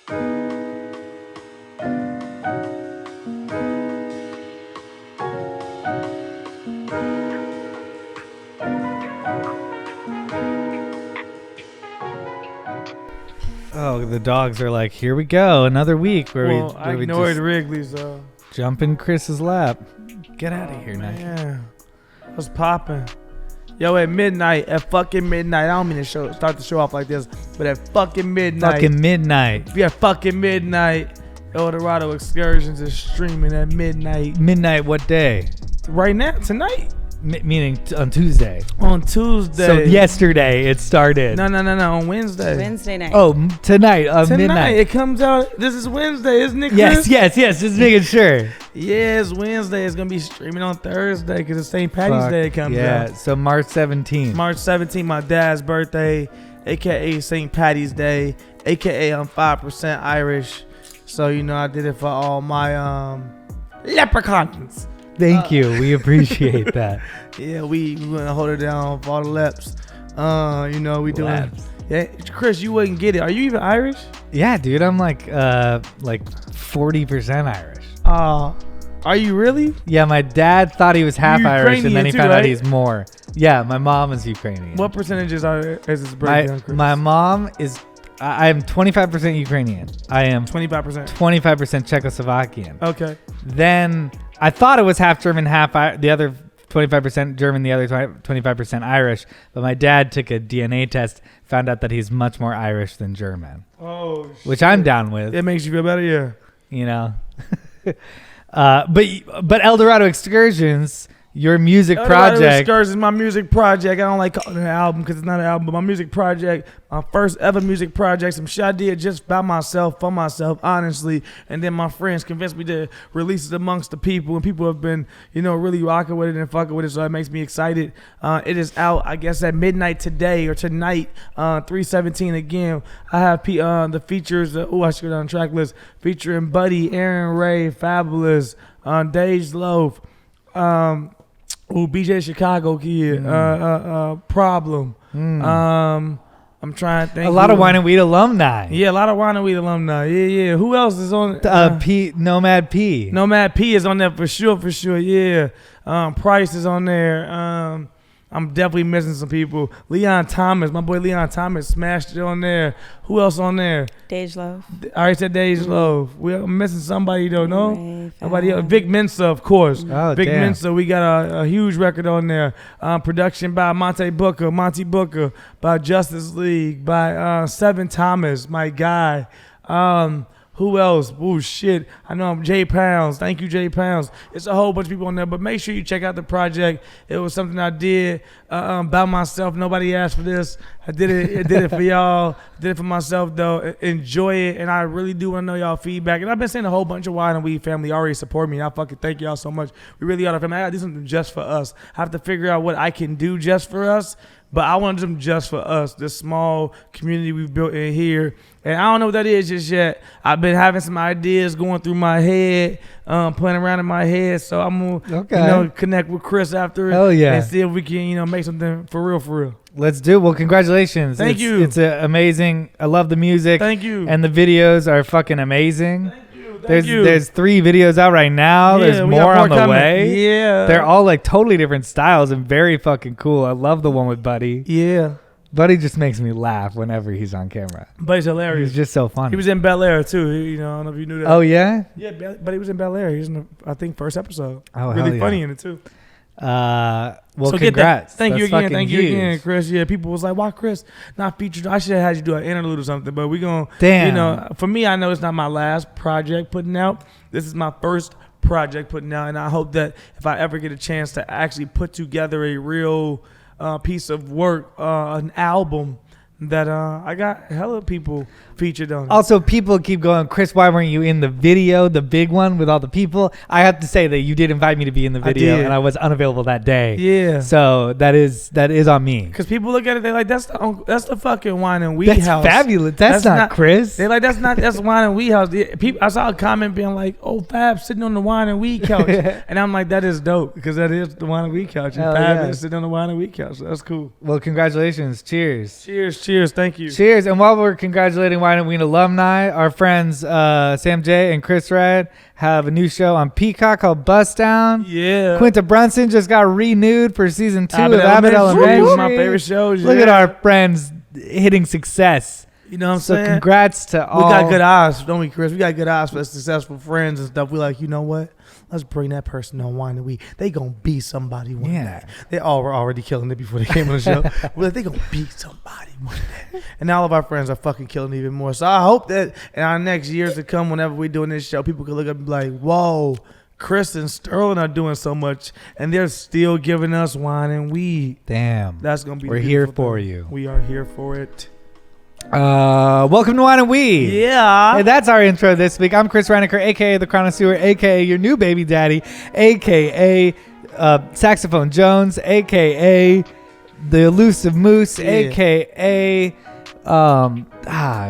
Oh, the dogs are like, here we go, another week where I ignored Wrigley, so jump in Chris's lap. Get out of here, Nike. Yeah, what's popping? Yo, at midnight, I don't mean to start the show off like this, but at fucking midnight. Yeah, fucking midnight. Eldorado Excursions is streaming at midnight. Midnight what day? Right now, tonight. Meaning on Tuesday. On Tuesday. So yesterday it started. No, on Wednesday. Wednesday night. Oh, tonight, midnight. It comes out. This is Wednesday, isn't it, Chris? Yes. Just making sure. Yeah, it's Wednesday. It's going to be streaming on Thursday because it's St. Patty's Day it comes out. Yeah, so March 17th. March 17th, my dad's birthday, a.k.a. St. Patty's Day, a.k.a. I'm 5% Irish. So, I did it for all my leprechauns. Thank you. We appreciate that. Yeah, we going to hold it down for all the leps. We doing. Laps. Yeah, Chris, you wouldn't get it. Are you even Irish? Yeah, dude, I'm like 40% Irish. Are you really? Yeah, my dad thought he was half Irish, and then he too, found right? out he's more. Yeah, my mom is Ukrainian. What percentages is this breakdown, Chris? My mom is. I am 25% Ukrainian. I am 25%. 25% Czechoslovakian. Okay. Then I thought it was half German, half the other 25% German, the other 25% Irish. But my dad took a DNA test, found out that he's much more Irish than German. Oh, shit. Which I'm down with. It makes you feel better, yeah. But Eldorado Excursions, your music project. Excursions is my music project. I don't like calling it an album because it's not an album, but my music project, my first ever music project, some shit I did just by myself, for myself, honestly. And then my friends convinced me to release it amongst the people, and people have been, really rocking with it and fucking with it, so it makes me excited. It is out, I guess, at midnight today or tonight, 3/17 again. I have the features, I should go down the track list, featuring Buddy, Aaron Ray, Fabulous, Dej Loaf, BJ Chicago Kid, Problem. I'm trying to think. A lot of Wine and Weed alumni. Yeah, a lot of Wine and Weed alumni. Yeah. Who else is on? Nomad P. Nomad P is on there for sure. Yeah. Price is on there. I'm definitely missing some people. Leon Thomas, my boy Leon Thomas smashed it on there. Who else on there? Dej Loaf. I already said Dej Loaf. We're missing somebody though, no? Ray, Nobody else. Vic Mensa, of course. Oh, Vic damn. Mensa, we got a huge record on there. Production by Monty Booker, by Justice League, by Seven Thomas, my guy. Who else? Oh, shit. I know I'm Jay Pounds. Thank you, Jay Pounds. It's a whole bunch of people on there, but make sure you check out the project. It was something I did by myself. Nobody asked for this. I did it for y'all. I did it for myself, though. Enjoy it, and I really do want to know y'all feedback. And I've been saying a whole bunch of Wine and Weed family already support me, and I fucking thank y'all so much. We really are the family. I got to do something just for us. I have to figure out what I can do just for us, but I want to do them just for us, this small community we've built in here. And I don't know what that is just yet. I've been having some ideas going through my head, playing around in my head. So I'm going to connect with Chris after it. Hell yeah. And see if we can, make something for real. Let's do it. Well, congratulations. Thank you. It's amazing. I love the music. Thank you. And the videos are fucking amazing. Thank you. There's 3 videos out right now. Yeah, There's we more got on the coming. way. Yeah. They're all like totally different styles and very fucking cool. I love the one with Buddy. Yeah. Buddy just makes me laugh whenever he's on camera. Buddy's hilarious. He's just so funny. He was in Bel Air too. I don't know if you knew that. Oh, yeah? Yeah, but he was in Bel Air. He was in the, I think, first episode. Oh, really hell funny yeah. in it too. Well, So congrats. Thank you That's again. fucking Thank you huge. again, Chris. Yeah, people was like, why Chris not featured? I should have had you do an interlude or something, but we're going to, Damn. for me, I know it's not my last project putting out. This is my first project putting out, and I hope that if I ever get a chance to actually put together a real piece of work, an album, that I got hella people featured on it. Also, people keep going, Chris, why weren't you in the video, the big one with all the people? I have to say that you did invite me to be in the video, and I was unavailable that day. Yeah. So that is on me. Because people look at it, they're like, that's the fucking Wine and Weed That's house. fabulous. That's not Chris. They're like, that's Wine and Weed house. I saw a comment being like, oh, Fab sitting on the Wine and Weed couch. And I'm like, that is dope, because that is the Wine and Weed couch. And Fab is sitting on the Wine and Weed couch. So that's cool. Well, congratulations. Cheers. Cheers. Cheers. Thank you. Cheers. And while we're congratulating Wine and Ween alumni, our friends Sam J and Chris Redd have a new show on Peacock called Bust Down. Yeah. Quinta Brunson just got renewed for season 2 Abbott of Abbott Elementary. One of my favorite shows. Look at our friends hitting success. You know what I'm So saying? congrats to all. We got good eyes, don't we, Chris? We got good eyes for successful friends and stuff. We like, you know what? Let's bring that person on Wine and Weed. They gonna be somebody one day. They all were already killing it before they came on the show. We're like, they gonna be somebody one day. And all of our friends are fucking killing it even more. So I hope that in our next years to come, whenever we're doing this show, people can look up and be like, whoa, Chris and Sterling are doing so much, and they're still giving us Wine and Weed. Damn. That's gonna be. We're here for you. We are here for it. Welcome to Wine and Weed. Yeah. Hey, that's our intro this week. I'm Chris Reinacher, a.k.a. The Chronosaur, a.k.a. your new baby daddy, a.k.a. Saxophone Jones, a.k.a. The Elusive Moose, Yeah. a.k.a.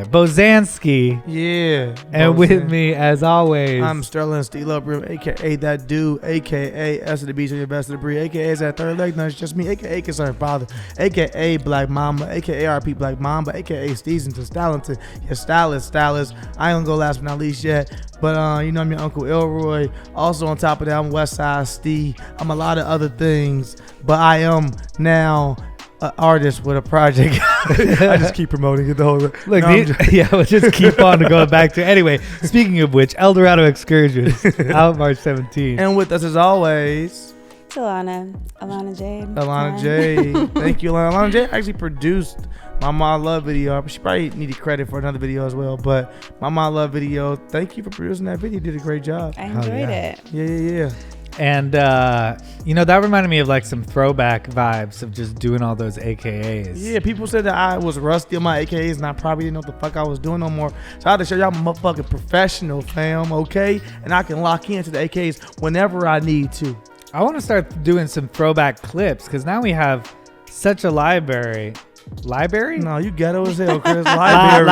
Bozansky. Yeah. And with me, as always, I'm Sterling Steelo Brim, a.k.a. that dude, a.k.a. S of the Beach and your best of the breed, a.k.a. is that third leg. No, it's just me, a.k.a. Concerned Father, a.k.a. Black Mamba, a.k.a. RP Black Mamba, a.k.a. Stevenson Stalinton, your stylist. I ain't gonna go last but not least yet, but you know I'm your Uncle Elroy. Also on top of that, I'm Westside Steve. I'm a lot of other things, but I am now an artist with a project. I just keep promoting it the whole time. look, we'll just keep on to going back to. Anyway, speaking of which, Eldorado Excursions out March 17th. And with us as always, it's Alahna Jade. Alahna Jade. Thank you, Alahna. Alahna Jade actually produced my Ma Love video. She probably needed credit for another video as well, but my Ma Love video, thank you for producing that video. You did a great job. I enjoyed it. Yeah. And, that reminded me of like some throwback vibes of just doing all those AKAs. Yeah, people said that I was rusty on my AKAs and I probably didn't know what the fuck I was doing no more. So I had to show y'all I'm a motherfucking professional, fam, okay? And I can lock into the AKAs whenever I need to. I want to start doing some throwback clips because now we have such a library. Library? No, you ghetto as hell, Chris. Library.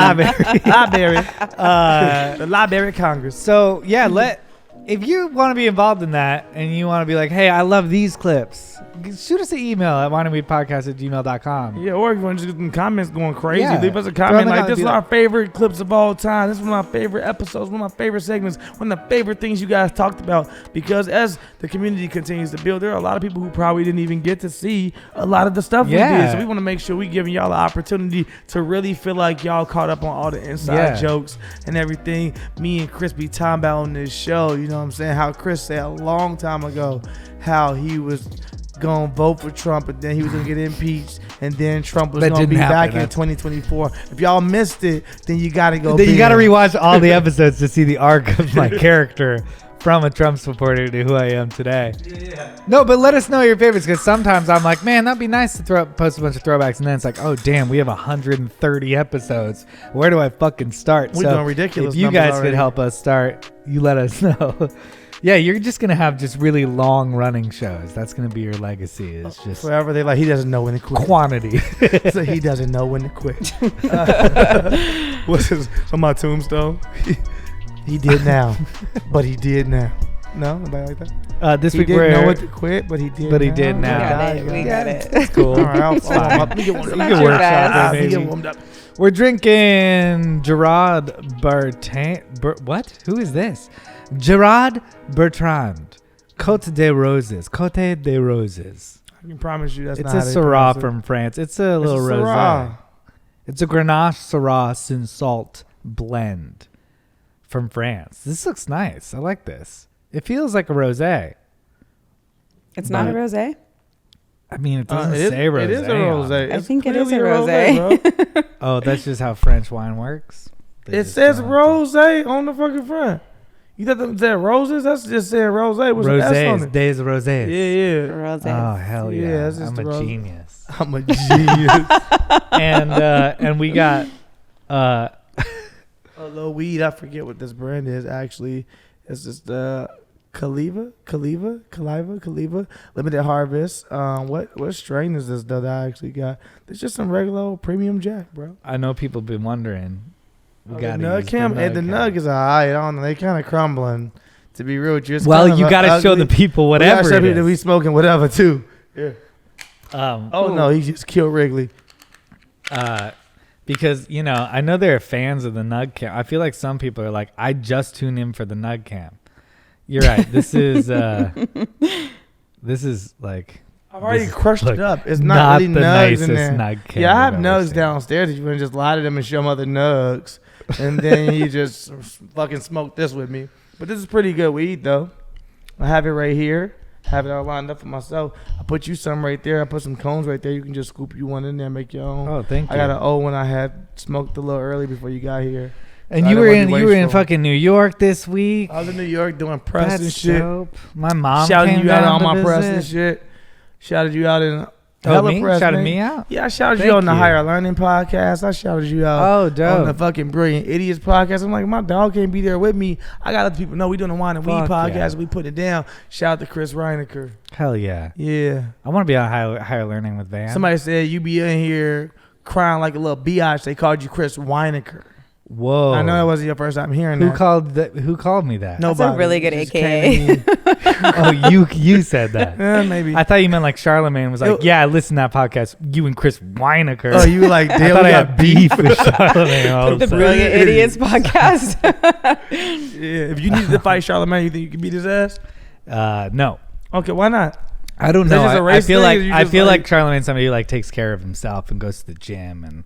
Library. The Library of Congress. So, yeah, if you want to be involved in that and you want to be like, hey, I love these clips, shoot us an email at wineandweedpodcast@gmail.com. Yeah, or if you want to just get some comments going crazy, Yeah. leave us a comment like, this is like, our favorite clips of all time. This is one of my favorite episodes, one of my favorite segments, one of the favorite things you guys talked about. Because as the community continues to build, there are a lot of people who probably didn't even get to see a lot of the stuff we did. So we want to make sure we giving y'all the opportunity to really feel like y'all caught up on all the inside jokes and everything me and Chris be talking about on this show. You know what I'm saying? How Chris said a long time ago how he was going to vote for Trump and then he was going to get impeached and then Trump was going to be back in 2024. If y'all missed it, then you got to go. Then you got to rewatch all the episodes to see the arc of my character from a Trump supporter to who I am today. Yeah. No, but let us know your favorites because sometimes I'm like, man, that'd be nice to post a bunch of throwbacks, and then it's like, oh damn, we have 130 episodes. Where do I fucking start? We're doing ridiculous. If you guys could help us start, you let us know. Yeah, you're just gonna have just really long running shows. That's gonna be your legacy. It's just forever. They like he doesn't know when to quit. Quantity. So he doesn't know when to quit. What's his on my tombstone? He did now, but he did now. No, nobody like that. This he week didn't we're know what to quit, but he did. But he now. did now. We got it. That's cool. All right, I'll follow him up. Let me get warmed up. You can workshop it, Let me get maybe. warmed up. We're drinking Gerard Bertrand. What? Who is this? Gerard Bertrand. Côte des Roses. Côte des Roses. I can promise you that's It's not a how they Syrah pronounce it. from France. It's a little It's a rosé. Syrah. It's a Grenache Syrah sin salt blend from France. This looks nice. I like this. It feels like a rosé. It's not a rosé? I mean, it doesn't say rosé. It is a rosé. I It's think it is a clearly rosé. bro. Oh, that's just how French wine works? They It just says don't- rosé on the fucking front. You thought that said roses? That's just saying rosé with some S on Rosés. it. Des rosés. Yeah. Rosé. Oh, hell yeah. Yeah, that's just I'm the a rose. genius. I'm a genius. And we got A little weed. I forget what this brand is actually. It's just Kaliva limited harvest. What strain is this that I actually got? It's just some regular old premium Jack, bro. I know people have been wondering. We got the nug is alright. I don't know. They kind of crumbling. To be real with you. It's Well, kind you of got to show the people whatever show it people that we is. smoking whatever too. Yeah. Oh No, he just killed Wrigley. Because, I know there are fans of the Nug Cam. I feel like some people are like, I just tune in for the Nug Cam. You're right. This is like... I've already this crushed look, it up. It's not really the nugs in nicest there. Nug Cam Yeah, I have I've ever nugs seen. downstairs that you want to just lie to them and show them other nugs. And then you just fucking smoke this with me. But this is pretty good weed, though. I have it right here. Have it all lined up for myself. I put you some right there. I put some cones right there. You can just scoop you one in there and make your own. Oh, thank you. I got an old one I had smoked a little early before you got here. And So you I were didn't want in to be wasteful. fucking New York this week. I was in New York doing press That's and shit. dope. My mom Shouting came you out down on to my press and visit. shit. Shouted you out in Oh, hella me? press. Shouted man. me out? Yeah, I shouted Thank you on the you. Higher Learning podcast. I shouted you out Oh, on dope. the fucking Brilliant Idiots podcast. I'm like, my dog can't be there with me. I got to let people know we doing the Wine and Weed Fuck podcast. yeah. And we put it down. Shout out to Chris Reinacher. Hell yeah. Yeah. I want to be on higher learning with Van. Somebody said you be in here crying like a little biatch. They called you Chris Reinacher. Whoa. I know that wasn't your first time hearing Who that. Who called me that? That's a Nobody. really good It just AKA. came to me. Oh, you said that. Maybe. I thought you meant like Charlemagne was like, yeah, I listened to that podcast. You and Chris Weinecker. Oh, you were like, I damn, thought we I got had beef with Charlemagne. all of The a sudden. Brilliant Idiots podcast. Yeah, if you needed to fight Charlemagne, you think you could beat his ass? No. Okay, why not? I don't Is that know. just a I race feel thing, like or you I just feel like- like Charlemagne's somebody who like takes care of himself and goes to the gym and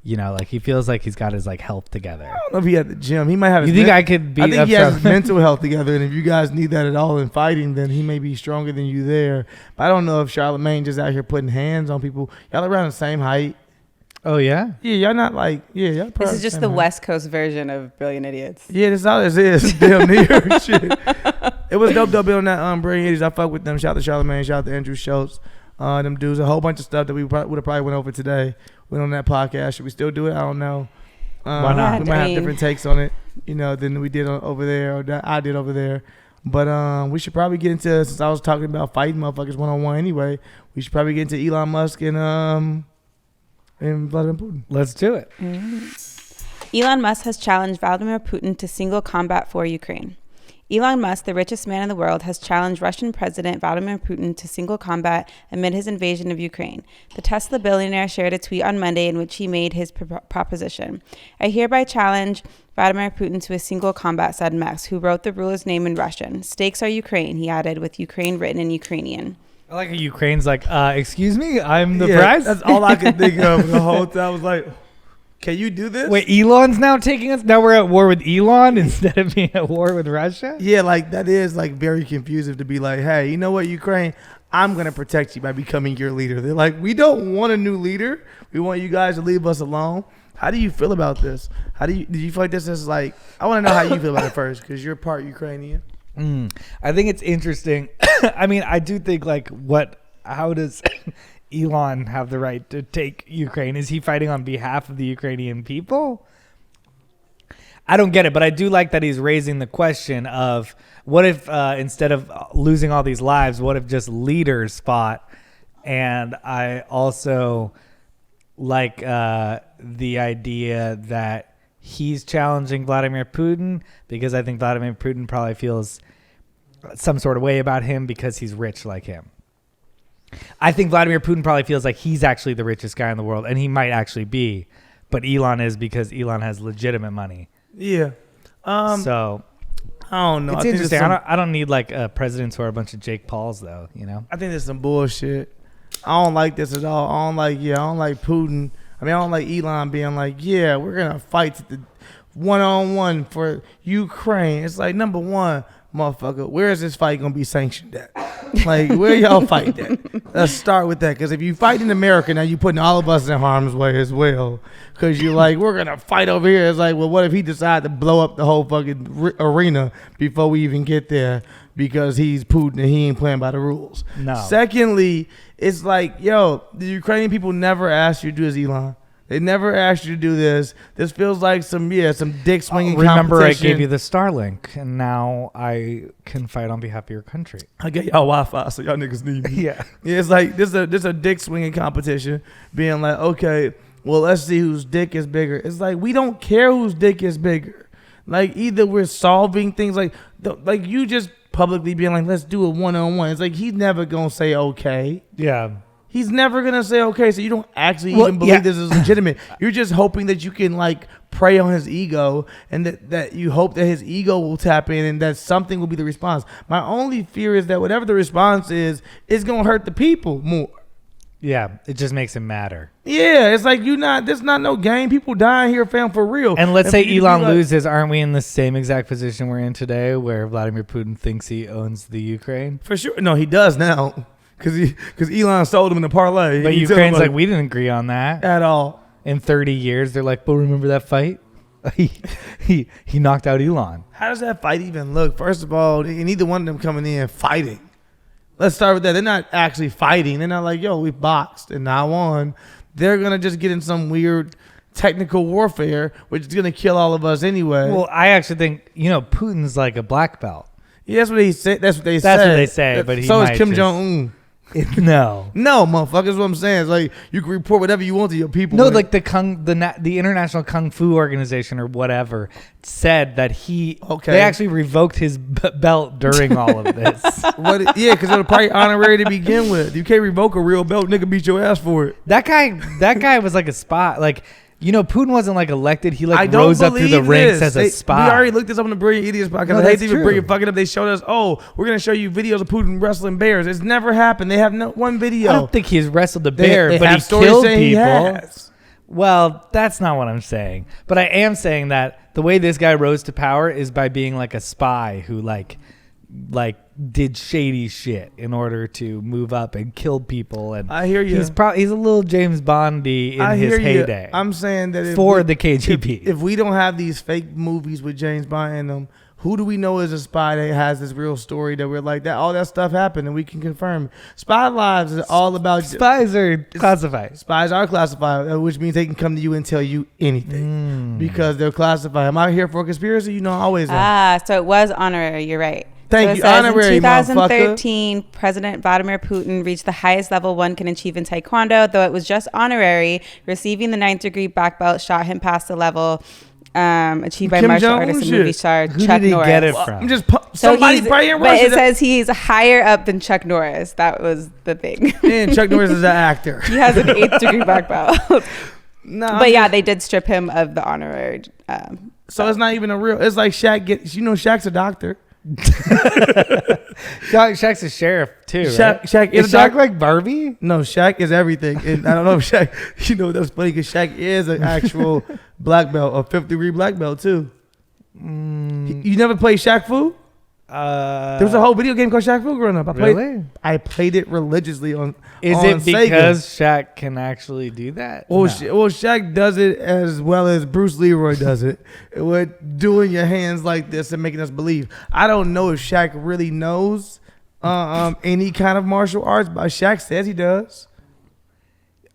like he feels like he's got his like health together. I don't know if he at the gym. He might have. You his think men- I could beat I think up he has his Charlemagne? mental health together, and if you guys need that at all in fighting, then he may be stronger than you there. But I don't know if Charlemagne just out here putting hands on people. Y'all around the same height. Oh yeah. Yeah, y'all not like y'all. This probably is just same the height. West Coast version of Brilliant Idiots. Yeah, that's all this is. Damn near shit. It was dope being on that Brilliant Idiots. I fuck with them. Shout out to Charlemagne. Shout out to Andrew Schultz. Them dudes. A whole bunch of stuff that we would have probably went over today. Went on that podcast. Should we still do it? I don't know. Why not? We might have different takes on it, than we did over there or that I did over there. But we should probably get into, since I was talking about fighting motherfuckers one-on-one anyway, we should probably get into Elon Musk and Vladimir Putin. Let's do it. Elon Musk has challenged Vladimir Putin to single combat for Ukraine. Elon Musk, the richest man in the world, has challenged Russian President Vladimir Putin to single combat amid his invasion of Ukraine. The Tesla billionaire shared a tweet on Monday in which he made his proposition. I hereby challenge Vladimir Putin to a single combat, said Musk, who wrote the ruler's name in Russian. Stakes are Ukraine, he added, with Ukraine written in Ukrainian. I like how Ukraine's like, excuse me, I'm the Yeah, prize. That's all I could think of the whole time. I was like, can you do this? Wait, Elon's now taking us? Now we're at war with Elon instead of being at war with Russia? Yeah, like that is like very confusing to be like, hey, you know what, Ukraine, I'm gonna protect you by becoming your leader. They're like, we don't want a new leader. We want you guys to leave us alone. How do you feel about this? Do you feel like this is like? I want to know how you feel about it first, because you're part Ukrainian. I think it's interesting. I mean, I do think like how does Elon have the right to take Ukraine? Is he fighting on behalf of the Ukrainian people? I don't get it, but I do like that he's raising the question of what if instead of losing all these lives, what if just leaders fought? And I also like the idea that he's challenging Vladimir Putin because I think Vladimir Putin probably feels some sort of way about him because he's rich like him. I think Vladimir Putin probably feels like he's actually the richest guy in the world, and he might actually be, but Elon is because Elon has legitimate money. Yeah. So I don't know. it's I think interesting. there's I don't need like presidents who are a bunch of Jake Pauls, though. I think there's some bullshit. I don't like this at all. I don't like Putin. I mean, I don't like Elon being like, yeah, we're gonna fight the one-on-one for Ukraine. It's like, number one, motherfucker, where is this fight gonna be sanctioned at? Like, where y'all fight at? Let's start with that, because if you fight in America now, you putting all of us in harm's way as well. Because you're like, we're gonna fight over here. It's like, well, what if he decided to blow up the whole fucking arena before we even get there? Because he's Putin and he ain't playing by the rules. No. Secondly, it's like, yo, the Ukrainian people never asked you to do this, Elon. They never asked you to do this. This feels like some dick swinging Remember, I competition. gave you the Starlink, and now I can fight on behalf of your country. I get y'all Wi-Fi, so y'all niggas need me. Yeah. Yeah, it's like this a dick swinging competition, being like, okay, well, let's see whose dick is bigger. It's like, we don't care whose dick is bigger. Like, either we're solving things like you just publicly being like, let's do a one-on-one. It's like, he's never gonna say okay. Yeah. He's never going to say, okay, so you don't actually even believe this is legitimate. You're just hoping that you can, like, prey on his ego and that you hope that his ego will tap in and that something will be the response. My only fear is that whatever the response is going to hurt the people more. Yeah, it just makes it matter. Yeah, it's like there's not no game. People dying here, fam, for real. And let's say Elon loses, aren't we in the same exact position we're in today where Vladimir Putin thinks he owns the Ukraine? For sure. No, he does now. Because Elon sold him in the parlay. But Ukraine's like, we didn't agree on that. At all. In 30 years, they're like, but remember that fight? he knocked out Elon. How does that fight even look? First of all, neither one of them coming in fighting. Let's start with that. They're not actually fighting. They're not like, yo, we boxed and I won. They're going to just get in some weird technical warfare, which is going to kill all of us anyway. Well, I actually think, Putin's like a black belt. Yeah, that's what he said. That's what they say. That's what they say, but he so might is Kim Jong-un. No, motherfucker. That's what I'm saying. It's like you can report whatever you want to your people. No, like the International Kung Fu Organization or whatever said that they actually revoked his belt during all of this. Yeah, because it was probably honorary to begin with. You can't revoke a real belt. Nigga beat your ass for it. That guy was like a spy. Like, Putin wasn't like elected. He rose up through the ranks as a spy. We already looked this up on the Brilliant Idiots podcast. I hate to even bring it fucking up. They showed us, we're going to show you videos of Putin wrestling bears. It's never happened. They have one video. I don't think he's wrestled a bear, but he killed people. Well, that's not what I'm saying. But I am saying that the way this guy rose to power is by being like a spy who like did shady shit in order to move up and kill people. And I hear you. He's a little James Bondy in his heyday. I'm saying that the KGB. If we don't have these fake movies with James Bond in them, who do we know is a spy that has this real story that we're like that? All that stuff happened and we can confirm. Spy lives is all about spies are classified. Spies are classified, which means they can come to you and tell you anything because they're classified. Am I here for a conspiracy? I always am. So it was honorary. You're right. Thank you. Honorary, in 2013, President Vladimir Putin reached the highest level one can achieve in Taekwondo, though it was just honorary. Receiving the 9th degree black belt shot him past the level achieved by martial artist and movie star Who Chuck did he Norris. get it from? Somebody probably in Russia. But it says he's higher up than Chuck Norris. That was the thing. And Chuck Norris is an actor. He has an 8th degree black belt. But they did strip him of the honorary. So it's not even a real. It's like Shaq Shaq's a doctor. Shaq's a sheriff too. Shaq, right? Shaq is Shaq like Barbie? No, Shaq is everything. And I don't know if Shaq. That's funny because Shaq is an actual black belt, a 5th degree black belt too. You never played Shaq Fu? There was a whole video game called Shaq Fu growing up. I played it religiously on. Is on it because Sega. Shaq can actually do that? Well, Shaq does it as well as Bruce Leroy does it with doing your hands like this and making us believe. I don't know if Shaq really knows any kind of martial arts, but Shaq says he does.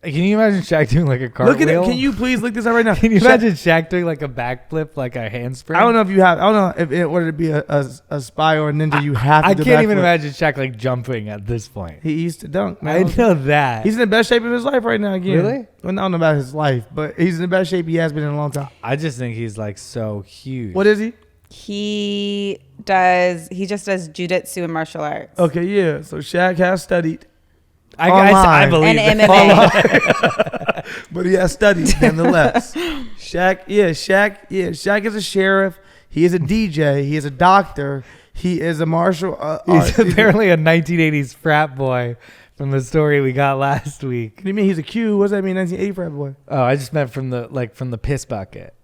Can you imagine Shaq doing like a cartwheel? Look at it. Can you please look this up right now? Can you imagine Shaq doing like a backflip, like a handspring? I don't know if in order to be a spy or a ninja, you have to do I can't even backflip. imagine Shaq like jumping at this point. He used to dunk. I know that. He's in the best shape of his life right now again. Really? Well, I don't know about his life, but he's in the best shape he has been in a long time. I just think he's like so huge. What is he? He just does jujitsu and martial arts. Okay, yeah. So Shaq has studied. I believe and that. MMA. But he has studied nonetheless. Shaq is a sheriff. He is a DJ. He is a doctor. He is a martial He's apparently a 1980s frat boy from the story we got last week. What do you mean he's a Q? What does that mean, 1980 frat boy? Oh, I just meant from the piss bucket.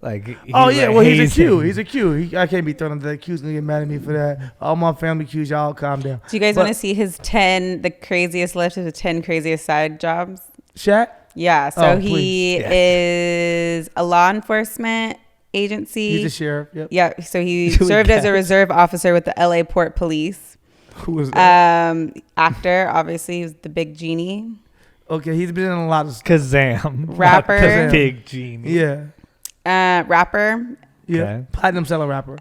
Like, he's a Q. He's a Q. I can't be thrown under that. Q's gonna get mad at me for that. All my family Q's, y'all calm down. Do you guys want to see his 10, the craziest list of the 10 craziest side jobs? Shaq? Yeah. So he is a law enforcement agency. He's a sheriff. Yep. Yeah. So he served as a reserve officer with the LA Port Police. Who was that? Actor, obviously, he was the Big Genie. Okay, he's been in a lot of stuff. Kazam. Rapper. Kazam. Big Genie. Yeah. Rapper. Yeah. Okay. Platinum seller rapper.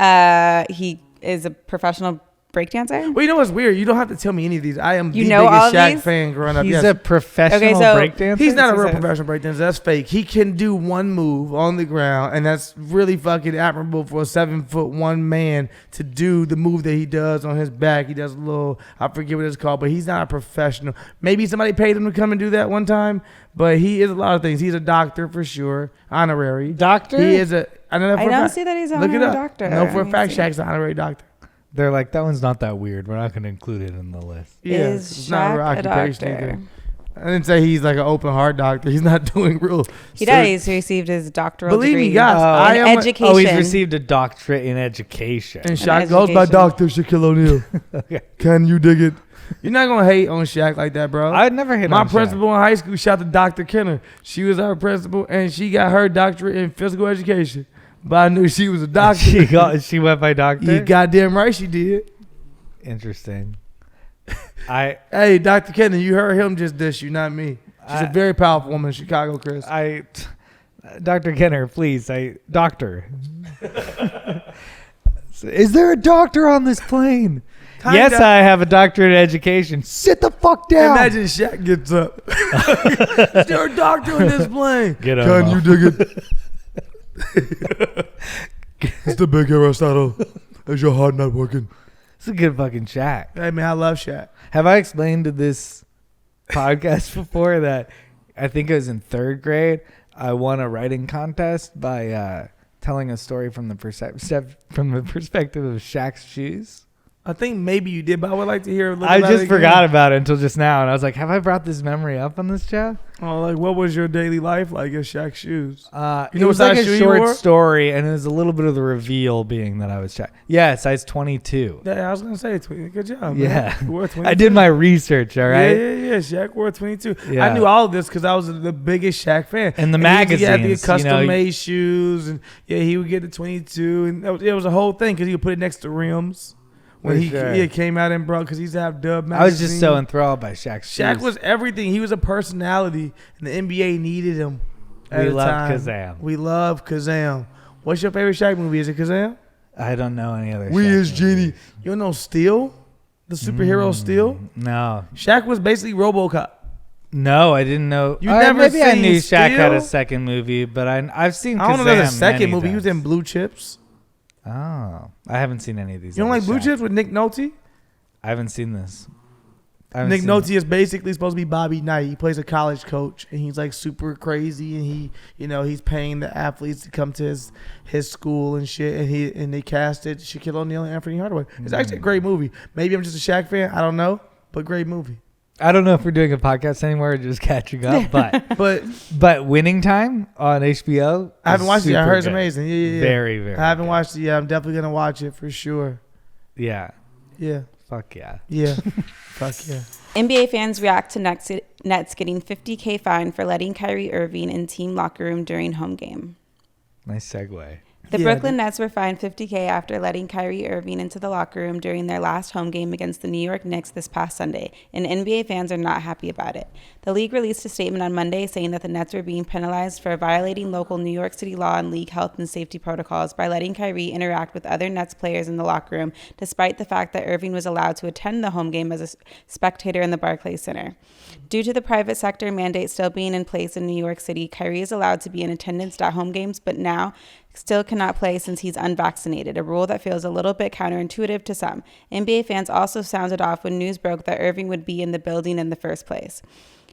He is a professional breakdancer? Well, you know what's weird? You don't have to tell me any of these. I am You the know all biggest of Shaq these? fan growing up. He's Yes. a professional Okay, so breakdancer. He's not a real He says. professional breakdancer. That's fake. He can do one move on the ground, and that's really fucking admirable for a 7'1" man to do the move that he does on his back. He does a little, I forget what it's called, but he's not a professional. Maybe somebody paid him to come and do that one time, but he is a lot of things. He's a doctor for sure, honorary. Doctor? He is a. I know that for I a don't fact. see that he's an Look it honorary up. doctor. No, for a Let me fact, see. Shaq's an honorary doctor. They're like, that one's not that weird. We're not going to include it in the list. Yeah, Is it's not Shaq real a occupation doctor? either. I didn't say he's like an open heart doctor. He's not doing real. He does. He received his doctoral Believe degree me, guys, I in am. education. Oh, he's received a doctorate in education. And Shaq goes by education. Dr. Shaquille O'Neal. Okay. Can you dig it? You're not gonna hate on Shaq like that, bro. I'd never hit My on Shaq. principal in high school, shout to Dr. Kenner. She was our principal, and she got her doctorate in physical education. But I knew she was a doctor. She went by doctor? You goddamn right she did. Interesting. Hey, Dr. Kenner, you heard him just dish you, not me. She's a very powerful woman in Chicago, Chris. Dr. Kenner, please. Doctor. Is there a doctor on this plane? Kinda. Yes, I have a doctorate in education. Sit the fuck down. Imagine Shaq gets up. Is there a doctor in this plane? Get up. Can you dig it? It's the big Aristotle. Is your heart not working? It's a good fucking Shaq. Hey, man, I love Shaq. Have I explained to this podcast before that I think it was in 3rd grade, I won a writing contest by telling a story from the perspective of Shaq's shoes? I think maybe you did, but I would like to hear a little I about just it forgot again. about it until just now, and I was like, have I brought this memory up on this show? Oh, like, what was your daily life like at Shaq's shoes? You know it what was like size a shoe you short wore? story, and it was a little bit of the reveal being that I was Shaq. Yeah, size 22. Yeah, I was going to say, good job. Yeah. Man. You wore 22. I did my research, all right? Yeah. Shaq wore 22. Yeah. I knew all of this because I was the biggest Shaq fan. And the He had the magazines, custom-made shoes, and he would get the 22, and it was a whole thing because he would put it next to rims. When For he sure. came out and brought, because he used to have Dub magazine. I was just so enthralled by Shaq's Shaq shoes. was everything. He was a personality, and the NBA needed him. At We the loved time. Kazam. We love Kazam. What's your favorite Shaq movie? Is it Kazam? I don't know any other We Shaq is Genie. movies. You don't know Steel? The superhero Steel? No. Shaq was basically RoboCop. No, I didn't know. You never maybe I seen knew Shaq had a Steel? second movie, but I've seen I don't know if there's a Kazam second many movie. He was in times. Blue Chips. Oh, I haven't seen any of these. You don't other like Blue Shaq. Chips with Nick Nolte? I haven't seen this. I haven't Nick seen Nolte is basically supposed to be Bobby Knight. He plays a college coach, and he's like super crazy, and he's paying the athletes to come to his school and shit. And they casted Shaquille O'Neal and Anthony Hardaway. It's actually a great movie. Maybe I'm just a Shaq fan. I don't know, but great movie. I don't know if we're doing a podcast anymore or just catching up, but But Winning Time on HBO. I haven't is watched it. I super heard it's good. amazing. Yeah. Very, very. I haven't good. watched it yet. I'm definitely gonna watch it for sure. Yeah. Yeah. Fuck yeah. Yeah. Fuck yeah. NBA fans react to Nets getting $50,000 fine for letting Kyrie Irving in team locker room during home game. Nice segue. The Yeah, Brooklyn Nets were fined $50,000 after letting Kyrie Irving into the locker room during their last home game against the New York Knicks this past Sunday, and NBA fans are not happy about it. The league released a statement on Monday saying that the Nets were being penalized for violating local New York City law and league health and safety protocols by letting Kyrie interact with other Nets players in the locker room, despite the fact that Irving was allowed to attend the home game as a spectator in the Barclays Center. Due to the private sector mandate still being in place in New York City, Kyrie is allowed to be in attendance at home games, but now still cannot play since he's unvaccinated, a rule that feels a little bit counterintuitive to some. NBA fans also sounded off when news broke that Irving would be in the building in the first place.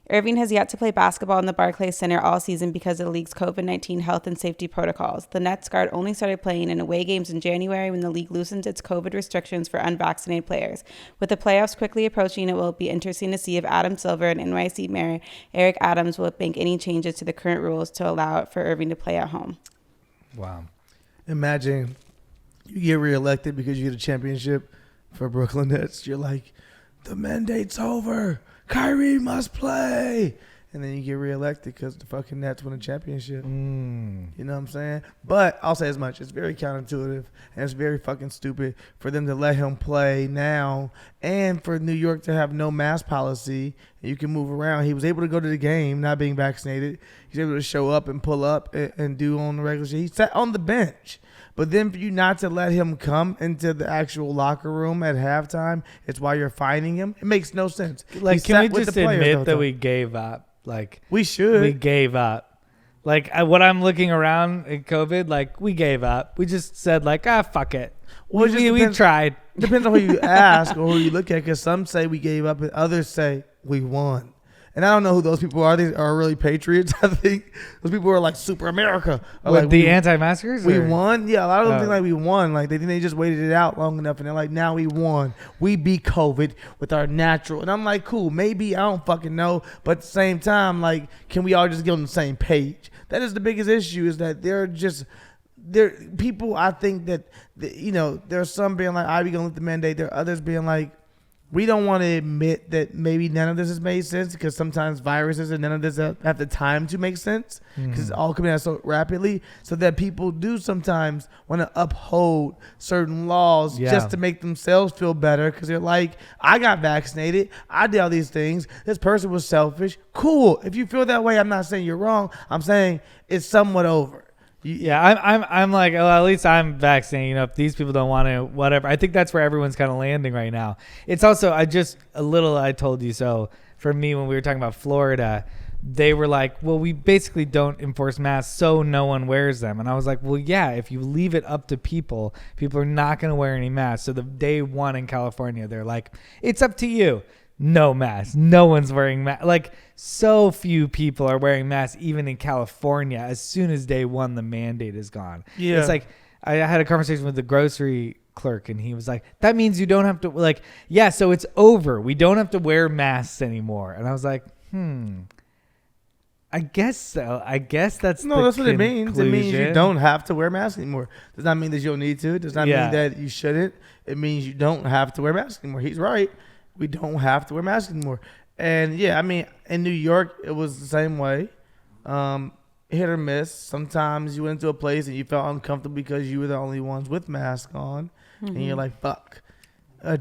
Irving has yet to play basketball in the Barclays Center all season because of the league's COVID-19 health and safety protocols. The Nets guard only started playing in away games in January when the league loosened its COVID restrictions for unvaccinated players. With the playoffs quickly approaching, it will be interesting to see if Adam Silver and NYC Mayor Eric Adams will make any changes to the current rules to allow for Irving to play at home. Wow. Imagine you get reelected because you get a championship for Brooklyn Nets. You're like, the mandate's over. Kyrie must play. And then you get reelected because the fucking Nets win a championship. You know what I'm saying? But I'll say as much. It's very counterintuitive. And it's very fucking stupid for them to let him play now. And for New York to have no mask policy. And you can move around. He was able to go to the game not being vaccinated. He's able to show up and pull up and do on the regular shit. He sat on the bench. But then for you not to let him come into the actual locker room at halftime, it's why you're fining him. It makes no sense. Like, can we just admit that we gave up? Like, we should. We gave up. Like, what I'm looking around at COVID, like, we gave up. We just said, like, fuck it. Well, we tried. Depends on who you ask or who you look at, because some say we gave up and others say we won. And I don't know who those people are. They are really patriots, I think. Those people are like super America. Like the anti-maskers? We won? Yeah, a lot of them think like we won. Like they think they just waited it out long enough and they're like, now we won. We beat COVID with our natural. And I'm like, cool, maybe, I don't fucking know. But at the same time, like, can we all just get on the same page? That is the biggest issue, is that people, I think that, there's some being like, we going to lift the mandate. There are others being like, we don't want to admit that maybe none of this has made sense, because sometimes viruses and none of this have the time to make sense, because it's all coming out so rapidly, so that people do sometimes want to uphold certain laws just to make themselves feel better, because they're like, I got vaccinated, I did all these things, this person was selfish. Cool. If you feel that way, I'm not saying you're wrong. I'm saying it's somewhat over. I'm like, well, at least I'm vaccinated. If these people don't want to, whatever. I think that's where everyone's kind of landing right now. It's also, I told you so. For me, when we were talking about Florida, they were like, well, we basically don't enforce masks, so no one wears them. And I was like, well, yeah, if you leave it up to people are not going to wear any masks. So the day one in California, they're like, it's up to you. No mask. No one's wearing masks. Like, so few people are wearing masks, even in California. As soon as day one, the mandate is gone. Yeah. It's like, I had a conversation with the grocery clerk, and he was like, that means you don't have to, like, yeah, so it's over. We don't have to wear masks anymore. And I was like, I guess so. I guess that's what it means. It means you don't have to wear masks anymore. Does not mean that you don't need to. Does not mean that you shouldn't. It means you don't have to wear masks anymore. He's right. We don't have to wear masks anymore. And yeah, I mean, in New York, it was the same way. Hit or miss. Sometimes you went into a place and you felt uncomfortable because you were the only ones with masks on. Mm-hmm. And you're like, fuck.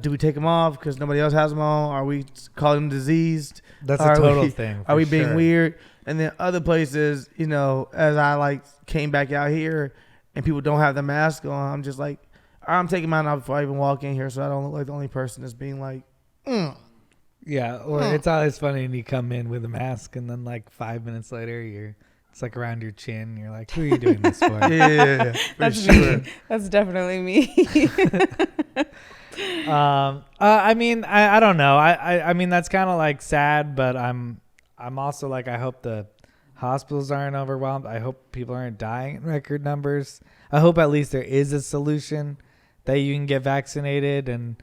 Do we take them off because nobody else has them on? Are we calling them diseased? That's a total thing. Are we being weird? And then other places, as I came back out here and people don't have the mask on, I'm just like, I'm taking mine off before I even walk in here, so I don't look like the only person that's being like, Yeah, or it's always funny when you come in with a mask and then 5 minutes later it's around your chin and you're like, who are you doing this for? Yeah. That's me. That's definitely me. I mean, I don't know. I mean, that's kind of sad, but I'm also I hope the hospitals aren't overwhelmed. I hope people aren't dying in record numbers. I hope at least there is a solution that you can get vaccinated and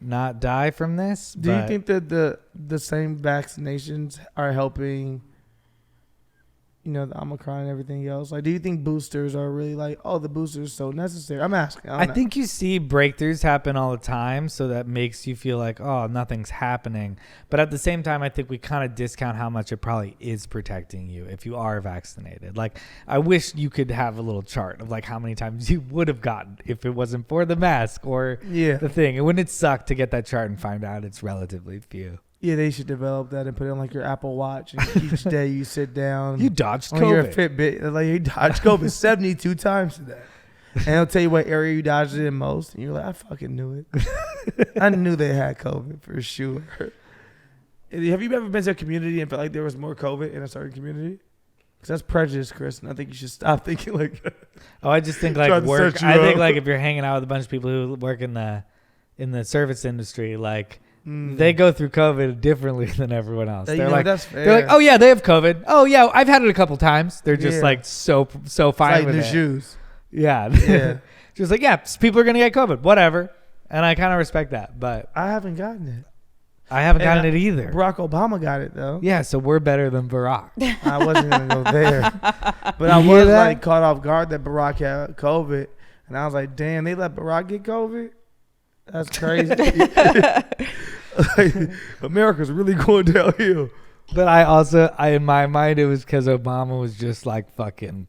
not die from this. Do you think that the same vaccinations are helping, the Omicron and everything else? Do you think boosters are really the boosters so necessary? I'm asking. I think you see breakthroughs happen all the time, so that makes you feel like, oh, nothing's happening. But at the same time, I think we kind of discount how much it probably is protecting you if you are vaccinated. I wish you could have a little chart of how many times you would have gotten if it wasn't for the mask or the thing. And wouldn't it suck to get that chart and find out it's relatively few? Yeah, they should develop that and put it on your Apple Watch. And each day you sit down. You dodged on COVID. Your Fitbit. You dodged COVID 72 times today. And it'll tell you what area you dodged it in most. And you're like, I fucking knew it. I knew they had COVID for sure. Have you ever been to a community and felt like there was more COVID in a certain community? Because that's prejudice, Chris. And I think you should stop thinking like that. Oh, I just think work. I think if you're hanging out with a bunch of people who work in the service industry, they go through COVID differently than everyone else. That's fair. They're like, oh yeah, they have COVID. Oh yeah, I've had it a couple times. They're just so fine with new it. Shoes. Yeah. Just people are gonna get COVID, whatever. And I kind of respect that, but I haven't gotten it. I haven't gotten it either. Barack Obama got it though. Yeah, so we're better than Barack. I wasn't gonna go there, but I was caught off guard that Barack had COVID, and I was like, damn, they let Barack get COVID. That's crazy. America's really going downhill. But I in my mind, it was because Obama was just fucking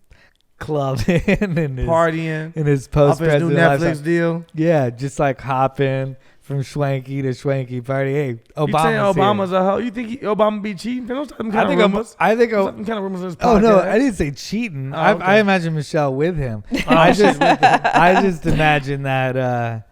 clubbing and partying in his post-president new Netflix deal. Yeah, just hopping, from schwanky to schwanky party. Hey, You saying Obama's Obama's here. a hoe? You think Obama be cheating? Don't start them I kind think of rumors. I think. Some kind of rumors on this Oh no, podcast. I didn't say cheating. Oh, I okay. imagine Michelle with him. Oh, I just imagine that